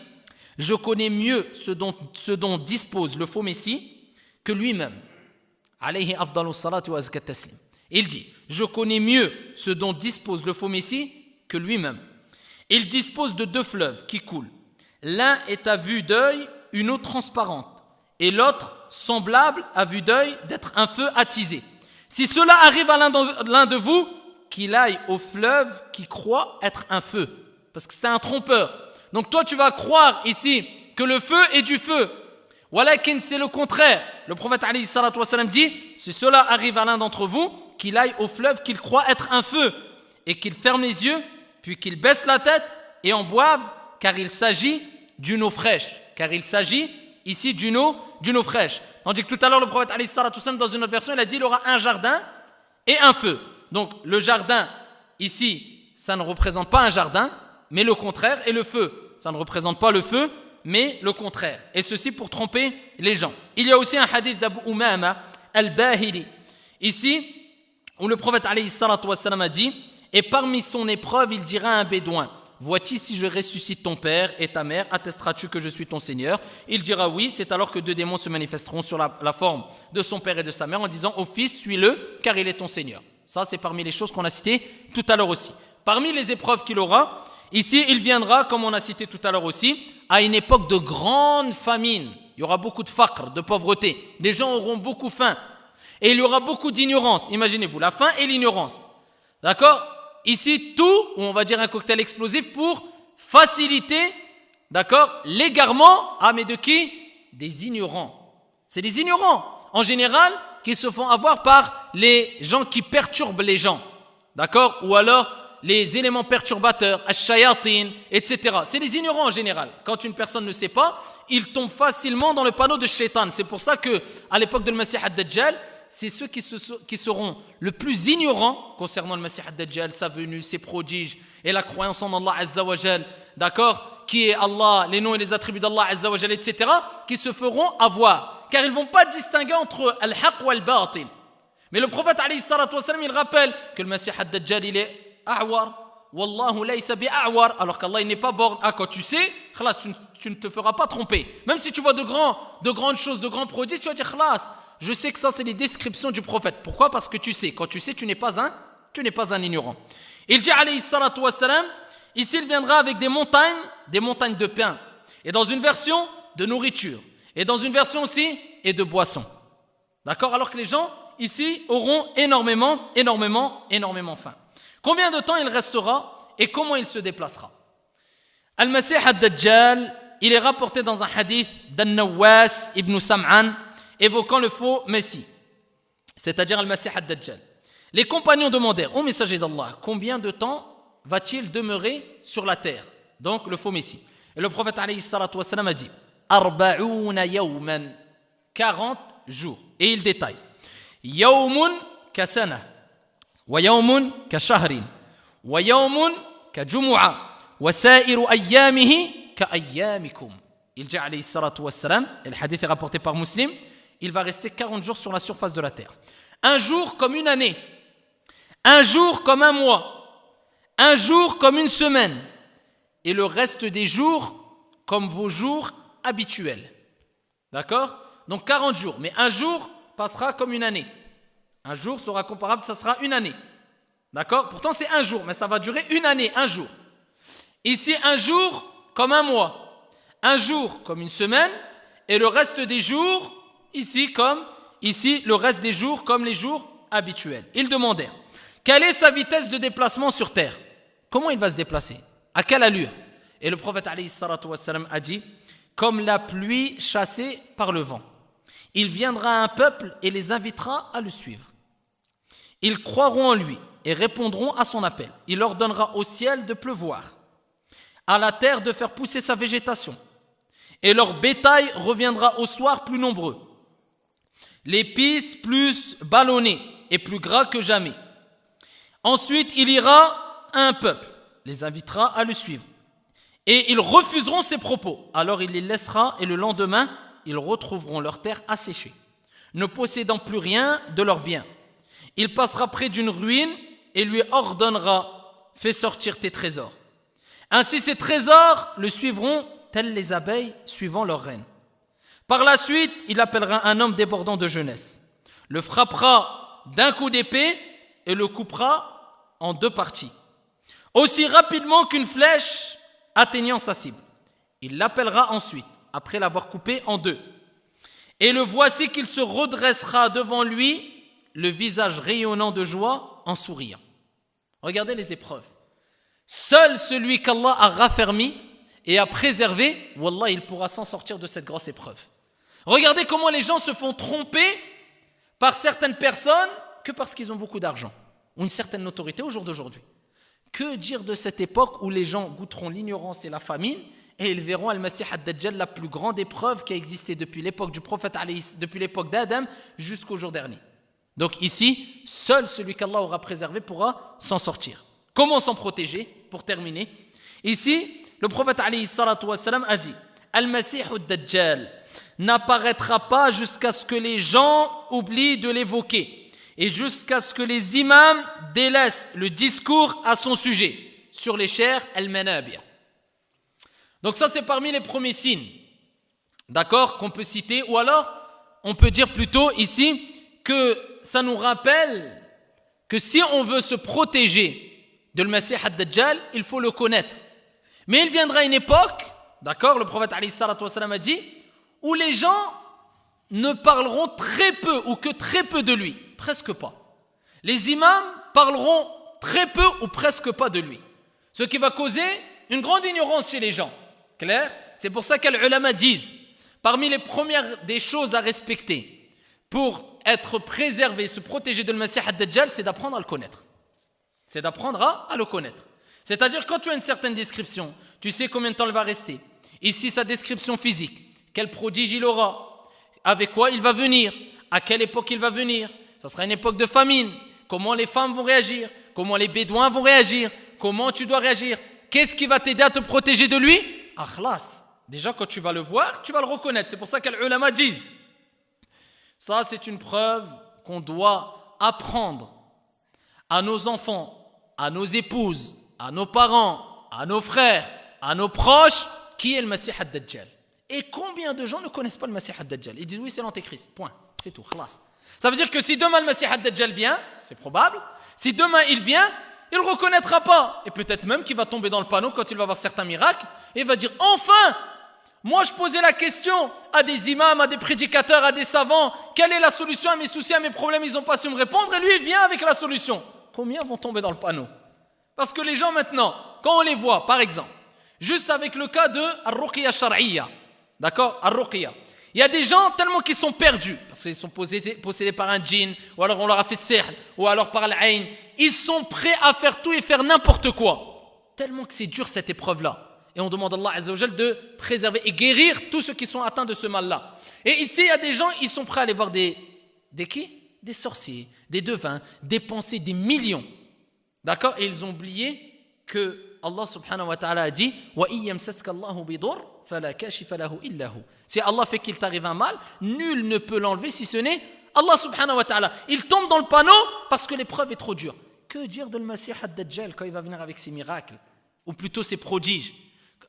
je connais mieux ce dont dispose le faux Messie que lui-même. Alayhi afdalu salatu wa azka taslim. Il dit: je connais mieux ce dont dispose le faux Messie que lui-même. Il dispose de 2 fleuves qui coulent. L'un est à vue d'œil une eau transparente, et l'autre semblable à vue d'œil d'être un feu attisé. Si cela arrive à l'un de vous, qu'il aille au fleuve qui croit être un feu, parce que c'est un trompeur. Donc toi tu vas croire ici que le feu est du feu. Walakin c'est le contraire. Le prophète alayhi salatu wassalam dit: si cela arrive à l'un d'entre vous, qu'il aille au fleuve qu'il croit être un feu, et qu'il ferme les yeux, puis qu'il baisse la tête et en boive, car il s'agit d'une eau fraîche. Car il s'agit ici d'une eau fraîche. Tandis que tout à l'heure, le prophète alayhi salatu wassalam, dans une autre version, il a dit: il aura un jardin et un feu. Donc le jardin, ici, ça ne représente pas un jardin, mais le contraire. Et le feu, ça ne représente pas le feu, mais le contraire. Et ceci pour tromper les gens. Il y a aussi un hadith d'Abu Umama al-Bahili, ici, où le prophète alayhi salatu wassalam a dit: et parmi son épreuve, il dira à un bédouin: vois-tu si je ressuscite ton père et ta mère, attesteras-tu que je suis ton Seigneur? Il dira oui. C'est alors que 2 démons se manifesteront sur la forme de son père et de sa mère en disant: ô fils, suis-le, car il est ton Seigneur. Ça, c'est parmi les choses qu'on a citées tout à l'heure aussi. Parmi les épreuves qu'il aura, ici, il viendra, comme on a cité tout à l'heure aussi, à une époque de grande famine. Il y aura beaucoup de faqr, de pauvreté. Les gens auront beaucoup faim. Et il y aura beaucoup d'ignorance. Imaginez-vous, la faim et l'ignorance. D'accord? Ici, tout, ou on va dire un cocktail explosif pour faciliter, d'accord, l'égarement, mais de qui? Des ignorants. C'est des ignorants, en général, qui se font avoir par les gens qui perturbent les gens, d'accord, ou alors les éléments perturbateurs, ash-shayatin, etc. C'est les ignorants en général. Quand une personne ne sait pas, il tombe facilement dans le panneau de shaitan. C'est pour ça que, à l'époque de le Messie ad-Dajjal, c'est ceux qui seront le plus ignorants concernant le Messie ad-Dajjal, sa venue, ses prodiges et la croyance en Allah Azza wa Jal, d'accord, qui est Allah, les noms et les attributs d'Allah Azza wa Jal, etc., qui se feront avoir, car ils ne vont pas distinguer entre al-haq ou al-batil. Mais le prophète alayhi salatu wassalam, il rappelle que le Messie ad-Dajjal, il est a'war, wallahu laysa bi'a'war, alors qu'Allah il n'est pas borné. Quand tu sais, khalas, tu ne te feras pas tromper. Même si tu vois de grandes choses, de grands prodiges, tu vas dire khalas, je sais que ça c'est les descriptions du prophète. Pourquoi? Parce que tu sais. Quand tu sais, tu n'es pas un ignorant. Il dit alayhi salatu wassalam, ici il viendra avec des montagnes de pain. Et dans une version, de nourriture. Et dans une version aussi, et de boissons. D'accord? Alors que les gens, ici, auront énormément faim. Combien de temps il restera et comment il se déplacera? Al-Masih ad-Dajjal, il est rapporté dans un hadith d'An-Nawas ibn Sam'an, évoquant le faux Messie, c'est-à-dire Al-Masih ad-Dajjal. Les compagnons demandèrent au messager d'Allah: combien de temps va-t-il demeurer sur la terre? Donc le faux Messie. Et le prophète alayhi salatu wassalam a dit: arba'ouna yawman, 40 jours. Et il détaille: yawmun kasana, wa yawmun kashahrin, wa yawmun kajumu'a, wa sa'iru ayyamihi ka ayyamikum. Il dit alayhi salatu wassalam, et le hadith est rapporté par Muslim, il va rester 40 jours sur la surface de la terre. Un jour comme une année, un jour comme un mois, un jour comme une semaine, et le reste des jours comme vos jours habituels. D'accord? Donc 40 jours, mais un jour passera comme une année. Un jour sera comparable, ça sera une année. D'accord? Pourtant c'est un jour, mais ça va durer une année, un jour. Ici, un jour comme un mois, un jour comme une semaine, et le reste des jours, ici, le reste des jours comme les jours habituels. Ils demandèrent: quelle est sa vitesse de déplacement sur terre? Comment il va se déplacer? À quelle allure? Et le prophète alayhi salatu wassalam a dit: comme la pluie chassée par le vent. Il viendra à un peuple et les invitera à le suivre. Ils croiront en lui et répondront à son appel. Il ordonnera au ciel de pleuvoir, à la terre de faire pousser sa végétation, et leur bétail reviendra au soir plus nombreux, l'épice plus ballonnée, et plus gras que jamais. Ensuite, il ira à un peuple, les invitera à le suivre. Et ils refuseront ses propos. Alors il les laissera et le lendemain, ils retrouveront leur terre asséchée, ne possédant plus rien de leurs biens. Il passera près d'une ruine et lui ordonnera « Fais sortir tes trésors ». Ainsi ces trésors le suivront tels les abeilles suivant leur reine. Par la suite, il appellera un homme débordant de jeunesse, le frappera d'un coup d'épée et le coupera en 2 parties, aussi rapidement qu'une flèche atteignant sa cible. Il l'appellera ensuite, après l'avoir coupé en 2. Et le voici qu'il se redressera devant lui, le visage rayonnant de joie en souriant. Regardez les épreuves. Seul celui qu'Allah a raffermi et a préservé, wallah, il pourra s'en sortir de cette grosse épreuve. Regardez comment les gens se font tromper par certaines personnes que parce qu'ils ont beaucoup d'argent ou une certaine notoriété au jour d'aujourd'hui. Que dire de cette époque où les gens goûteront l'ignorance et la famine et ils verront Al-Masih ad-Dajjal, la plus grande épreuve qui a existé depuis l'époque du prophète, depuis l'époque d'Adam jusqu'au jour dernier. Donc ici, seul celui qu'Allah aura préservé pourra s'en sortir. Comment s'en protéger? Pour terminer, ici, le prophète alayhi salatu wassalam a dit Al-Masih ad-Dajjal n'apparaîtra pas jusqu'à ce que les gens oublient de l'évoquer et jusqu'à ce que les imams délaissent le discours à son sujet sur les chairs al-manabir. Donc ça c'est parmi les premiers signes, d'accord, qu'on peut citer, ou alors on peut dire plutôt ici que ça nous rappelle que si on veut se protéger de le Masih ad-Dajjal, il faut le connaître. Mais il viendra une époque, d'accord, le prophète alayhi salatu wassalam a dit, où les gens ne parleront très peu ou que très peu de lui, presque pas. Les imams parleront très peu ou presque pas de lui, ce qui va causer une grande ignorance chez les gens. Clair? C'est pour ça que les ulama disent, parmi les premières des choses à respecter pour être préservé, se protéger de le Masih ad-Dajjal, c'est d'apprendre à le connaître. C'est d'apprendre à le connaître. C'est-à-dire quand tu as une certaine description, tu sais combien de temps il va rester. Ici, sa description physique, quel prodige il aura, avec quoi il va venir, à quelle époque il va venir. Ça sera une époque de famine. Comment les femmes vont réagir, comment les bédouins vont réagir, comment tu dois réagir. Qu'est-ce qui va t'aider à te protéger de lui? Ah, khlas. Déjà, quand tu vas le voir, tu vas le reconnaître. C'est pour ça que les ulama disent. Ça, c'est une preuve qu'on doit apprendre à nos enfants, à nos épouses, à nos parents, à nos frères, à nos proches, qui est le Masih ad-Dajjal. Et combien de gens ne connaissent pas le Masih ad-Dajjal? Ils disent oui, c'est l'antéchrist, point, c'est tout, khlas. Ça veut dire que si demain le Masih ad-Dajjal vient, c'est probable, si demain il vient, il ne reconnaîtra pas. Et peut-être même qu'il va tomber dans le panneau quand il va voir certains miracles, et il va dire enfin, moi je posais la question à des imams, à des prédicateurs, à des savants, quelle est la solution à mes soucis, à mes problèmes, ils n'ont pas su me répondre, et lui il vient avec la solution. Combien vont tomber dans le panneau? Parce que les gens maintenant, quand on les voit, par exemple, juste avec le cas de Ar-Ruqya Shar'iyya, d'accord, Ar-Ruqya, il y a des gens tellement qu'ils sont perdus, parce qu'ils sont possédés par un djinn, ou alors on leur a fait sihr, ou alors par l'ayn, ils sont prêts à faire tout et faire n'importe quoi. Tellement que c'est dur cette épreuve-là. Et on demande à Allah Azza wa Jal de préserver et guérir tous ceux qui sont atteints de ce mal-là. Et ici, il y a des gens, ils sont prêts à aller voir des qui? Des sorciers, des devins, dépenser des millions. D'accord? Et ils ont oublié que Allah subhanahu wa ta'ala a dit wa iyamsaska Allahu bidur fala kashifa lahu illa hu. Si Allah fait qu'il t'arrive un mal, nul ne peut l'enlever si ce n'est Allah subhanahu wa ta'ala. Il tombe dans le panneau parce que l'épreuve est trop dure. Que dire de le Masih ad-Dajjal quand il va venir avec ses miracles, ou plutôt ses prodiges,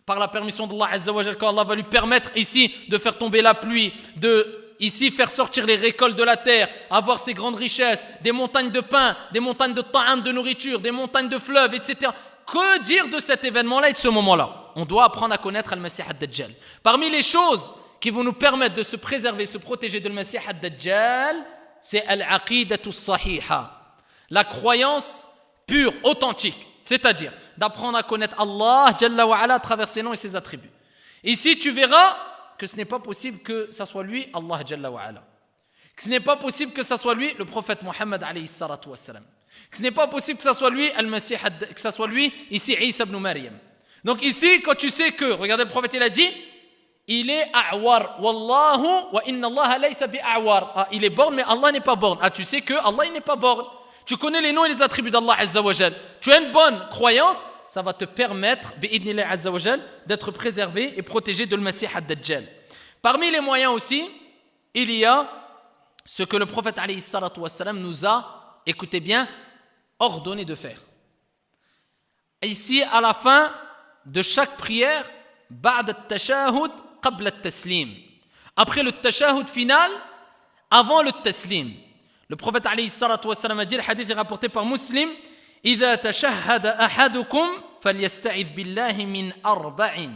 par la permission d'Allah Azza wa Jal, quand Allah va lui permettre ici de faire tomber la pluie, de ici faire sortir les récoltes de la terre, avoir ces grandes richesses, des montagnes de pain, des montagnes de ta'am, de nourriture, des montagnes de fleuves, etc. Que dire de cet événement-là et de ce moment-là? On doit apprendre à connaître Al-Masih ad-Dajjal. Parmi les choses qui vont nous permettre de se préserver, se protéger de Al-Masih ad-Dajjal, c'est Al-Aqidatu Sahiha, la croyance pure, authentique, c'est-à-dire d'apprendre à connaître Allah Jalla wa Ala à travers ses noms et ses attributs. Ici, tu verras que ce n'est pas possible que ça soit lui, Allah Jalla wa Ala. Que ce n'est pas possible que ça soit lui, le prophète Mohammed alayhi salatu wassalam. Que ce n'est pas possible que ça soit lui, Al-Masih, que ça soit lui, ici, Isa ibn Maryam. Donc ici, quand tu sais que, regardez le prophète, il a dit, il est a'war. Wallahu wa inna Allah laysa bi'a'war. Ah, il est borgne, mais Allah n'est pas borgne. Ah, tu sais que Allah, il n'est pas borgne. Tu connais les noms et les attributs d'Allah Azza wa Jal. Tu as une bonne croyance, ça va te permettre, bi'idnillah Azza wa Jal, d'être préservé et protégé de le Masih ad-Dajjal. Parmi les moyens aussi, il y a ce que le prophète alayhi salatu wassalam nous a, écoutez bien, ordonné de faire. Ici, à la fin de chaque prière, ba'd at-tashahhud qabla at-taslim. Après le tashahhud final, avant le taslim. Le prophète alayhi salatu wassalam a dit, le hadith est rapporté par Muslim, إذا تشهد أحدكم فليستعذ بالله من أربع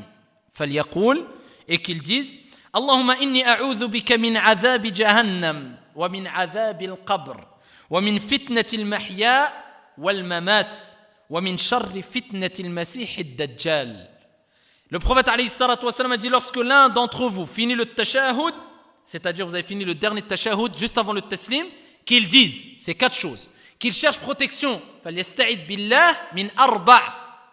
فليقول et qu'ils disent اللهم إني أعوذ بك من عذاب جهنم ومن عذاب القبر ومن فتنة المحيا والممات ومن شر فتنة المسيح الدجال. Le prophète alayhi salatu wassalam a dit, lorsque l'un d'entre vous finit le tashahhud, c'est-à-dire vous avez fini le dernier tashahhud juste avant le taslim, qu'ils disent ces quatre choses, qu'ils cherchent protection, فَلْيَسْتَعِذْ بِاللَّهِ مِنْ أَرْبَعٍ,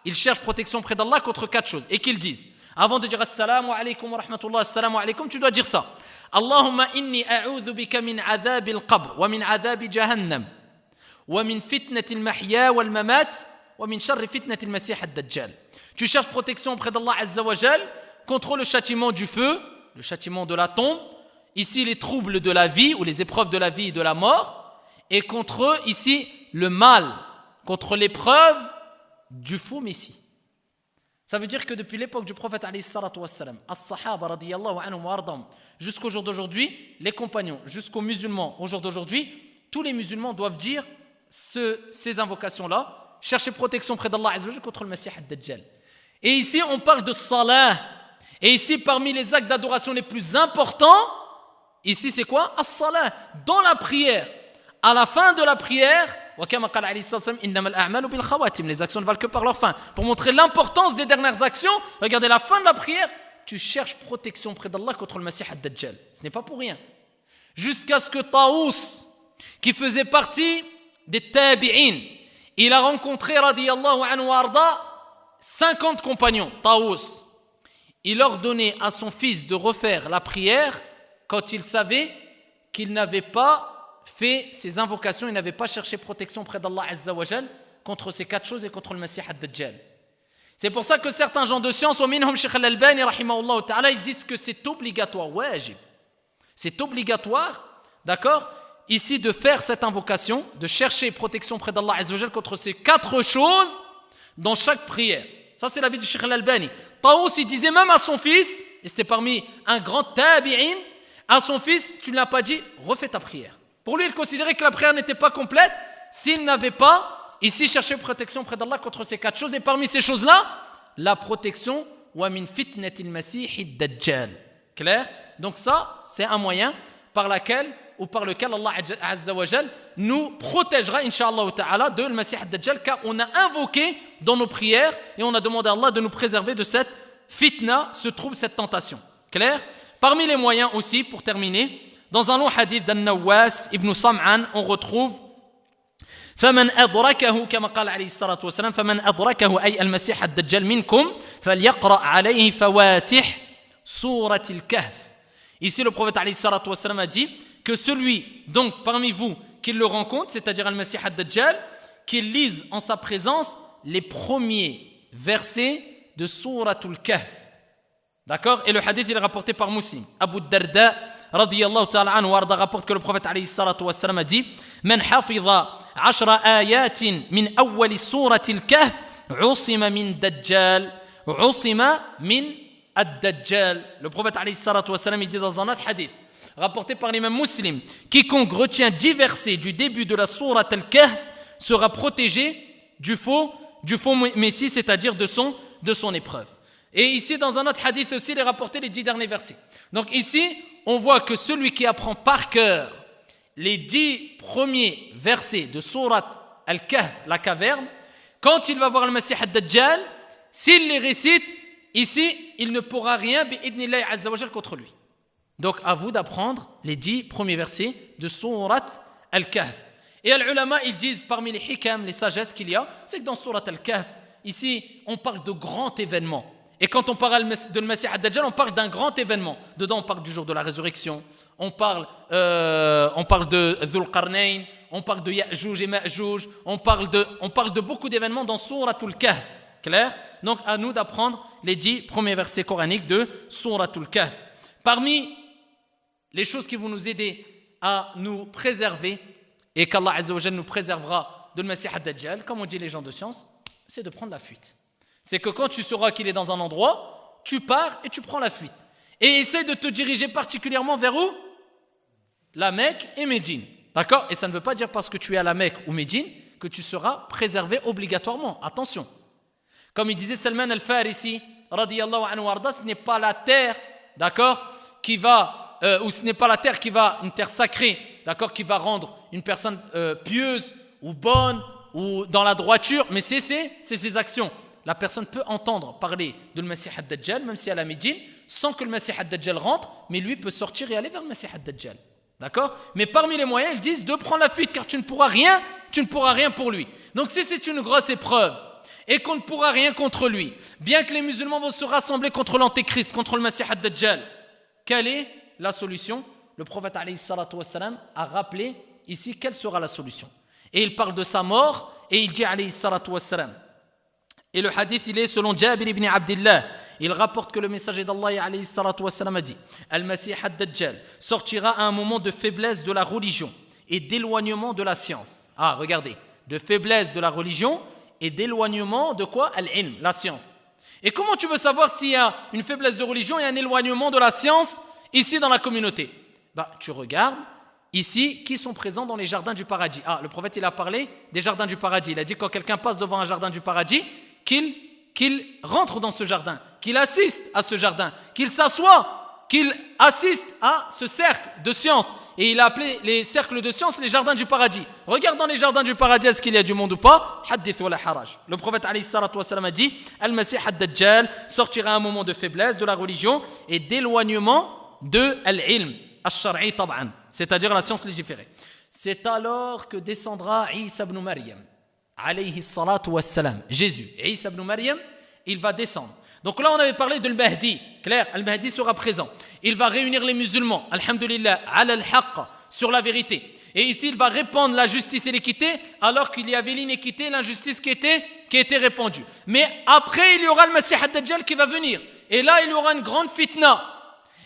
ils cherchent protection près d'Allah contre quatre choses, et qu'ils disent, avant de dire assalamu alaykum wa rahmatullah, assalamu alaykum, tu dois dire ça, Allahumma inni a'udhu bika min adhab al-qabr wa min adhab jahannam wa min fitnati al-mahya wal mamat wa min sharri fitnati al-masih ad-dajjal. Tu cherches protection auprès d'Allah Azza wa Jal contre le châtiment du feu, le châtiment de la tombe, ici les troubles de la vie ou les épreuves de la vie et de la mort, et contre ici le mal, contre l'épreuve du faux messie. Ça veut dire que depuis l'époque du prophète alayhi salatu wassalam, as-sahaba radiyallahu anhum wa ardahum, jusqu'au jour d'aujourd'hui, les compagnons, jusqu'aux musulmans, au jour d'aujourd'hui, tous les musulmans doivent dire ces invocations-là, chercher protection près d'Allah Azza wa Jal contre le Masih ad-Dajjal. Et ici, on parle de salah. Et ici, parmi les actes d'adoration les plus importants, ici, c'est quoi? As-salah, dans la prière. À la fin de la prière, les actions ne valent que par leur fin. Pour montrer l'importance des dernières actions, regardez la fin de la prière, tu cherches protection près d'Allah contre le Masih ad-Dajjal. Ce n'est pas pour rien. Jusqu'à ce que Taous, qui faisait partie des tabi'in, il a rencontré, radiyallahu anhu wa arda, 50 compagnons, Taous. Il ordonnait à son fils de refaire la prière quand il savait qu'il n'avait pas fait ses invocations, il n'avait pas cherché protection près d'Allah Azza wa Jal contre ces quatre choses et contre le Masih ad-Dajjal. C'est pour ça que certains gens de science, au minhum Sheikh al-Albani, rahimahullah ta'ala, ils disent que c'est obligatoire, wajib. C'est obligatoire, d'accord, ici de faire cette invocation, de chercher protection près d'Allah Azza wa Jal contre ces quatre choses dans chaque prière. Ça, c'est l'avis du Sheikh al-Albani. Taous, il disait même à son fils, et c'était parmi un grand tabi'in, à son fils, tu ne l'as pas dit, refais ta prière. Pour lui, il considérait que la prière n'était pas complète s'il n'avait pas ici cherché protection près d'Allah contre ces quatre choses. Et parmi ces choses-là, la protection wa min fitnatil masih ad-dajjal. Clair? Donc ça, c'est un moyen par lequel Allah Azza wa Jal nous protégera, Inch'Allah ta'ala, de le Masih ad-Dajjal, car on a invoqué dans nos prières et on a demandé à Allah de nous préserver de cette fitna, ce trouble, cette tentation. Clair? Parmi les moyens aussi, pour terminer, dans un long hadith d'An-Nawas ibn Sam'an, on retrouve فمن أدركه كما قال عليه الصلاة والسلام فمن أدركه أي المسيح الدجال منكم فليقرأ عليه فواتح سورة الكهف. Ici le prophète عليه الصلاة والسلام a dit que celui donc parmi vous qui le rencontre, c'est-à-dire al-Masih ad-Dajjal, qu'il lise en sa présence les premiers versets de Souratul Kahf. D'accord? Et le hadith il est rapporté par Muslim. Abu Darda radiyallahu ta'ala anhu warda rapporte que le prophète alayhi salatu wassalam a dit Man hafiza 10 ayatin min awwali Souratil Kahf usima min Dajjal usima min ad-Dajjal. Le prophète alayhi salatu wassalam il dit dans un autre hadith rapporté par l'imam Muslim, quiconque retient 10 versets du début de la sourate al-Kahf sera protégé du faux messie, c'est-à-dire de son épreuve. Et ici, dans un autre hadith aussi, il est rapporté les 10 derniers versets. Donc ici, on voit que celui qui apprend par cœur les 10 premiers versets de sourate al-Kahf, la caverne, quand il va voir le Masih ad-Dajjal, s'il les récite, ici, il ne pourra rien, bi'idnillahi azza wa jal, contre lui. Donc, à vous d'apprendre les 10 premiers versets de Sourate Al-Kahf. Et les ulama, ils disent parmi les hikam, les sagesses qu'il y a, c'est que dans Sourate Al-Kahf, ici, on parle de grands événements. Et quand on parle de le Messie ad-Dajjal, on parle d'un grand événement. Dedans, on parle du jour de la résurrection, on parle de Dhul Qarnayn, on parle de Ya'juj et Ma'juj, on parle de beaucoup d'événements dans Souratul Kahf. Clair? Donc à nous d'apprendre les 10 premiers versets coraniques de Souratul Kahf. Parmi les choses qui vont nous aider à nous préserver et qu'Allah Azza wa Jalla nous préservera de le Messie ad-Dajjal, comme on dit les gens de science, c'est de prendre la fuite. C'est que quand tu sauras qu'il est dans un endroit, tu pars et tu prends la fuite. Et essaie de te diriger particulièrement vers où? La Mecque et Médine. D'accord? Et ça ne veut pas dire parce que tu es à la Mecque ou Médine que tu seras préservé obligatoirement. Attention. Comme il disait Salman al-Farisi, radiyallahu anhu warda, ce n'est pas la terre, d'accord, qui va, ou ce n'est pas la terre qui va, une terre sacrée, d'accord, qui va rendre une personne pieuse ou bonne ou dans la droiture, mais c'est ses actions. La personne peut entendre parler de le Messie ad-Dajjal, même si elle est à Médine, sans que le Messie ad-Dajjal rentre, mais lui peut sortir et aller vers le Messie ad-Dajjal. D'accord? Mais parmi les moyens, ils disent de prendre la fuite, car tu ne pourras rien pour lui. Donc si c'est une grosse épreuve, et qu'on ne pourra rien contre lui, bien que les musulmans vont se rassembler contre l'antéchrist, contre le Messie ad-Dajjal, quelle est la solution? Le prophète alayhi salatu wassalam a rappelé ici quelle sera la solution. Et il parle de sa mort, et il dit alayhi salatu wassalam. Et le hadith, il est selon Jabir ibn Abdillah. Il rapporte que le messager d'Allah alayhi salatu wassalam a dit: Al-Masih ad-Dajjal sortira à un moment de faiblesse de la religion et d'éloignement de la science. Ah, regardez, de faiblesse de la religion et d'éloignement de quoi? Al-ilm, la science. Et comment tu veux savoir s'il y a une faiblesse de religion et un éloignement de la science ici dans la communauté? Tu regardes ici qui sont présents dans les jardins du paradis. Ah, le prophète, il a parlé des jardins du paradis. Il a dit quand quelqu'un passe devant un jardin du paradis, qu'il rentre dans ce jardin, qu'il assiste à ce jardin, qu'il s'assoit, qu'il assiste à ce cercle de science. Et il a appelé les cercles de science les jardins du paradis. Regarde dans les jardins du paradis, est-ce qu'il y a du monde ou pas? Hadith wa la haraj. Le prophète alayhi salatu wassalam a dit: Al-Masih ad-Dajjal sortira à un moment de faiblesse de la religion et d'éloignement de al-ilm, al-shar'i tab'an, c'est-à-dire la science légiférée. C'est alors que descendra Isa ibn Maryam alayhi salatu wassalam, Jésus, Isa ibn Maryam, il va descendre. Donc là on avait parlé de Al-Mahdi, clair, Al-Mahdi sera présent. Il va réunir les musulmans, alhamdulillah, ala al-haqq, sur la vérité. Et ici il va répandre la justice et l'équité alors qu'il y avait l'inéquité et l'injustice qui était répandue. Mais après il y aura le Messie ad-Dajjal qui va venir. Et là il y aura une grande fitna.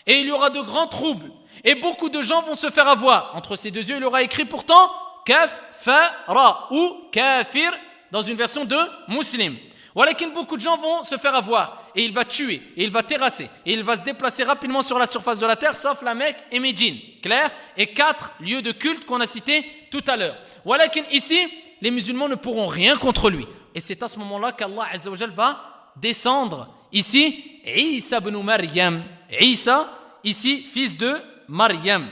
Et il y aura de grands troubles. Et beaucoup de gens vont se faire avoir. Entre ces deux yeux il y aura écrit pourtant Kaf, Fa, Ra ou Kafir dans une version de Muslim. Walakin beaucoup de gens vont se faire avoir et il va tuer, et il va terrasser, et il va se déplacer rapidement sur la surface de la terre, sauf la Mecque et Médine, clair? Et 4 lieux de culte qu'on a cités tout à l'heure. Walakin ici, les musulmans ne pourront rien contre lui. Et c'est à ce moment-là qu'Allah Azza wa Jal va descendre ici, Isa ibn Maryam. Isa, ici, fils de Maryam.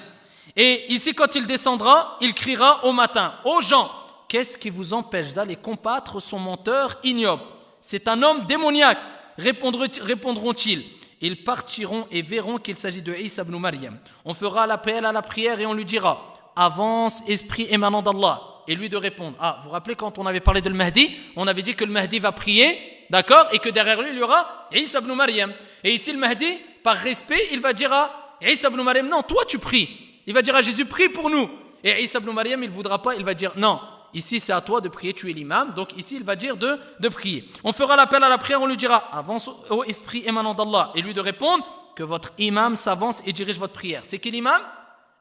Et ici, quand il descendra, il criera au matin: aux gens, qu'est-ce qui vous empêche d'aller combattre son menteur ignoble? C'est un homme démoniaque, répondront-ils. Ils partiront et verront qu'il s'agit de Isa ibn Maryam. On fera l'appel à la prière et on lui dira: avance, esprit émanant d'Allah. Et lui de répondre. Ah, vous vous rappelez quand on avait parlé de le Mahdi, on avait dit que le Mahdi va prier, d'accord, et que derrière lui il y aura Isa ibn Maryam. Et ici le Mahdi, par respect, il va dire à Isa ibn Maryam: non, toi tu pries. Il va dire à Jésus: prie pour nous. Et Isa ibn Maryam, il ne voudra pas, il va dire: non, ici c'est à toi de prier, tu es l'imam. Donc ici il va dire de prier. On fera l'appel à la prière, on lui dira: avance au esprit émanant d'Allah. Et lui de répondre que votre imam s'avance et dirige votre prière. C'est qui l'imam?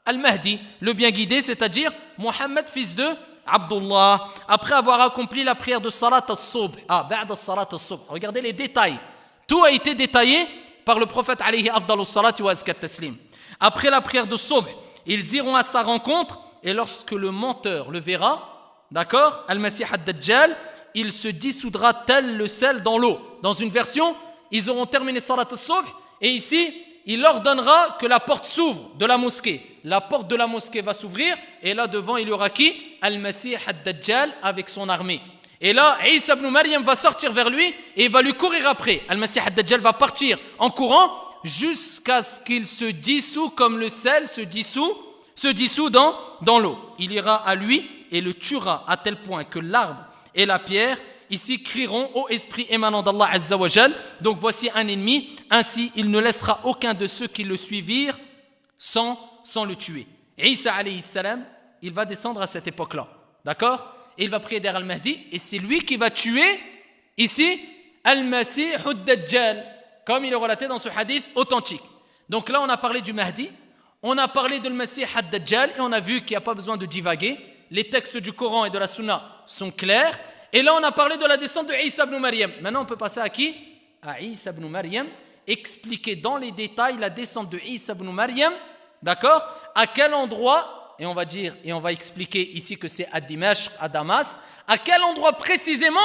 Al-Mahdi, le bien guidé, c'est-à-dire Mohammed, fils de Abdullah. Après avoir accompli la prière de Salat al-Subh. Ba'da Salat al-Subh. Regardez les détails. Tout a été détaillé par le prophète alayhi afdalu salati wa azka taslim. Après la prière de Subh, ils iront à sa rencontre et lorsque le menteur le verra, d'accord, Al-Masih ad-Dajjal, il se dissoudra tel le sel dans l'eau. Dans une version, ils auront terminé Salat al-Subh et ici, il ordonnera que la porte s'ouvre de la mosquée. La porte de la mosquée va s'ouvrir et là devant il y aura qui? Al-Masih ad-Dajjal avec son armée. Et là, Isa ibn Maryam va sortir vers lui et il va lui courir après. Al-Masih ad-Dajjal va partir en courant jusqu'à ce qu'il se dissout comme le sel se dissout dans l'eau. Il ira à lui et le tuera à tel point que l'arbre et la pierre ici crieront ô esprit émanant d'Allah Azza wa Jal, donc voici un ennemi, ainsi il ne laissera aucun de ceux qui le suivirent sans le tuer. Isa alayhi salam, il va descendre à cette époque-là, d'accord? Et il va prier derrière Al-Mahdi, et c'est lui qui va tuer ici Al-Masih ad-Dajjal, comme il est relaté dans ce hadith authentique. Donc là on a parlé du Mahdi, on a parlé de Al-Masih ad-Dajjal, et on a vu qu'il n'y a pas besoin de divaguer. Les textes du Coran et de la Sunna sont clairs. Et là, on a parlé de la descente de Isa ibn Maryam. Maintenant, on peut passer à qui? À Isa ibn Maryam. Expliquer dans les détails la descente de Isa ibn Maryam. D'accord? À quel endroit, et on va expliquer ici que c'est à Dimashq, à Damas. À quel endroit précisément?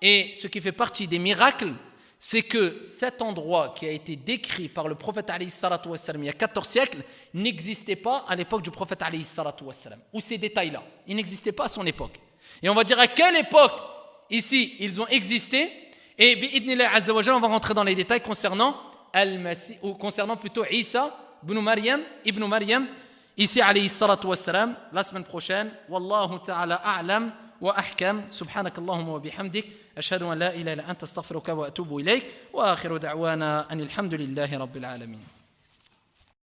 Et ce qui fait partie des miracles, c'est que cet endroit qui a été décrit par le prophète alayhi salatu wassalam il y a 14 siècles n'existait pas à l'époque du prophète alayhi salatu wassalam, ou ces détails-là, ils n'existaient pas à son époque. Et on va dire à quelle époque ici ils ont existé, et bi'idnillah azza wa jalla on va rentrer dans les détails concernant Al-Masih, ou concernant plutôt Isa ibn Maryam ici alayhi salatu wassalam la semaine prochaine. Wallahu ta'ala a'lam وأحكم سبحانك اللهم وبحمدك أشهد أن لا إله إلا أنت أستغفرك وأتوب إليك وآخر دعوانا أن الحمد لله رب العالمين.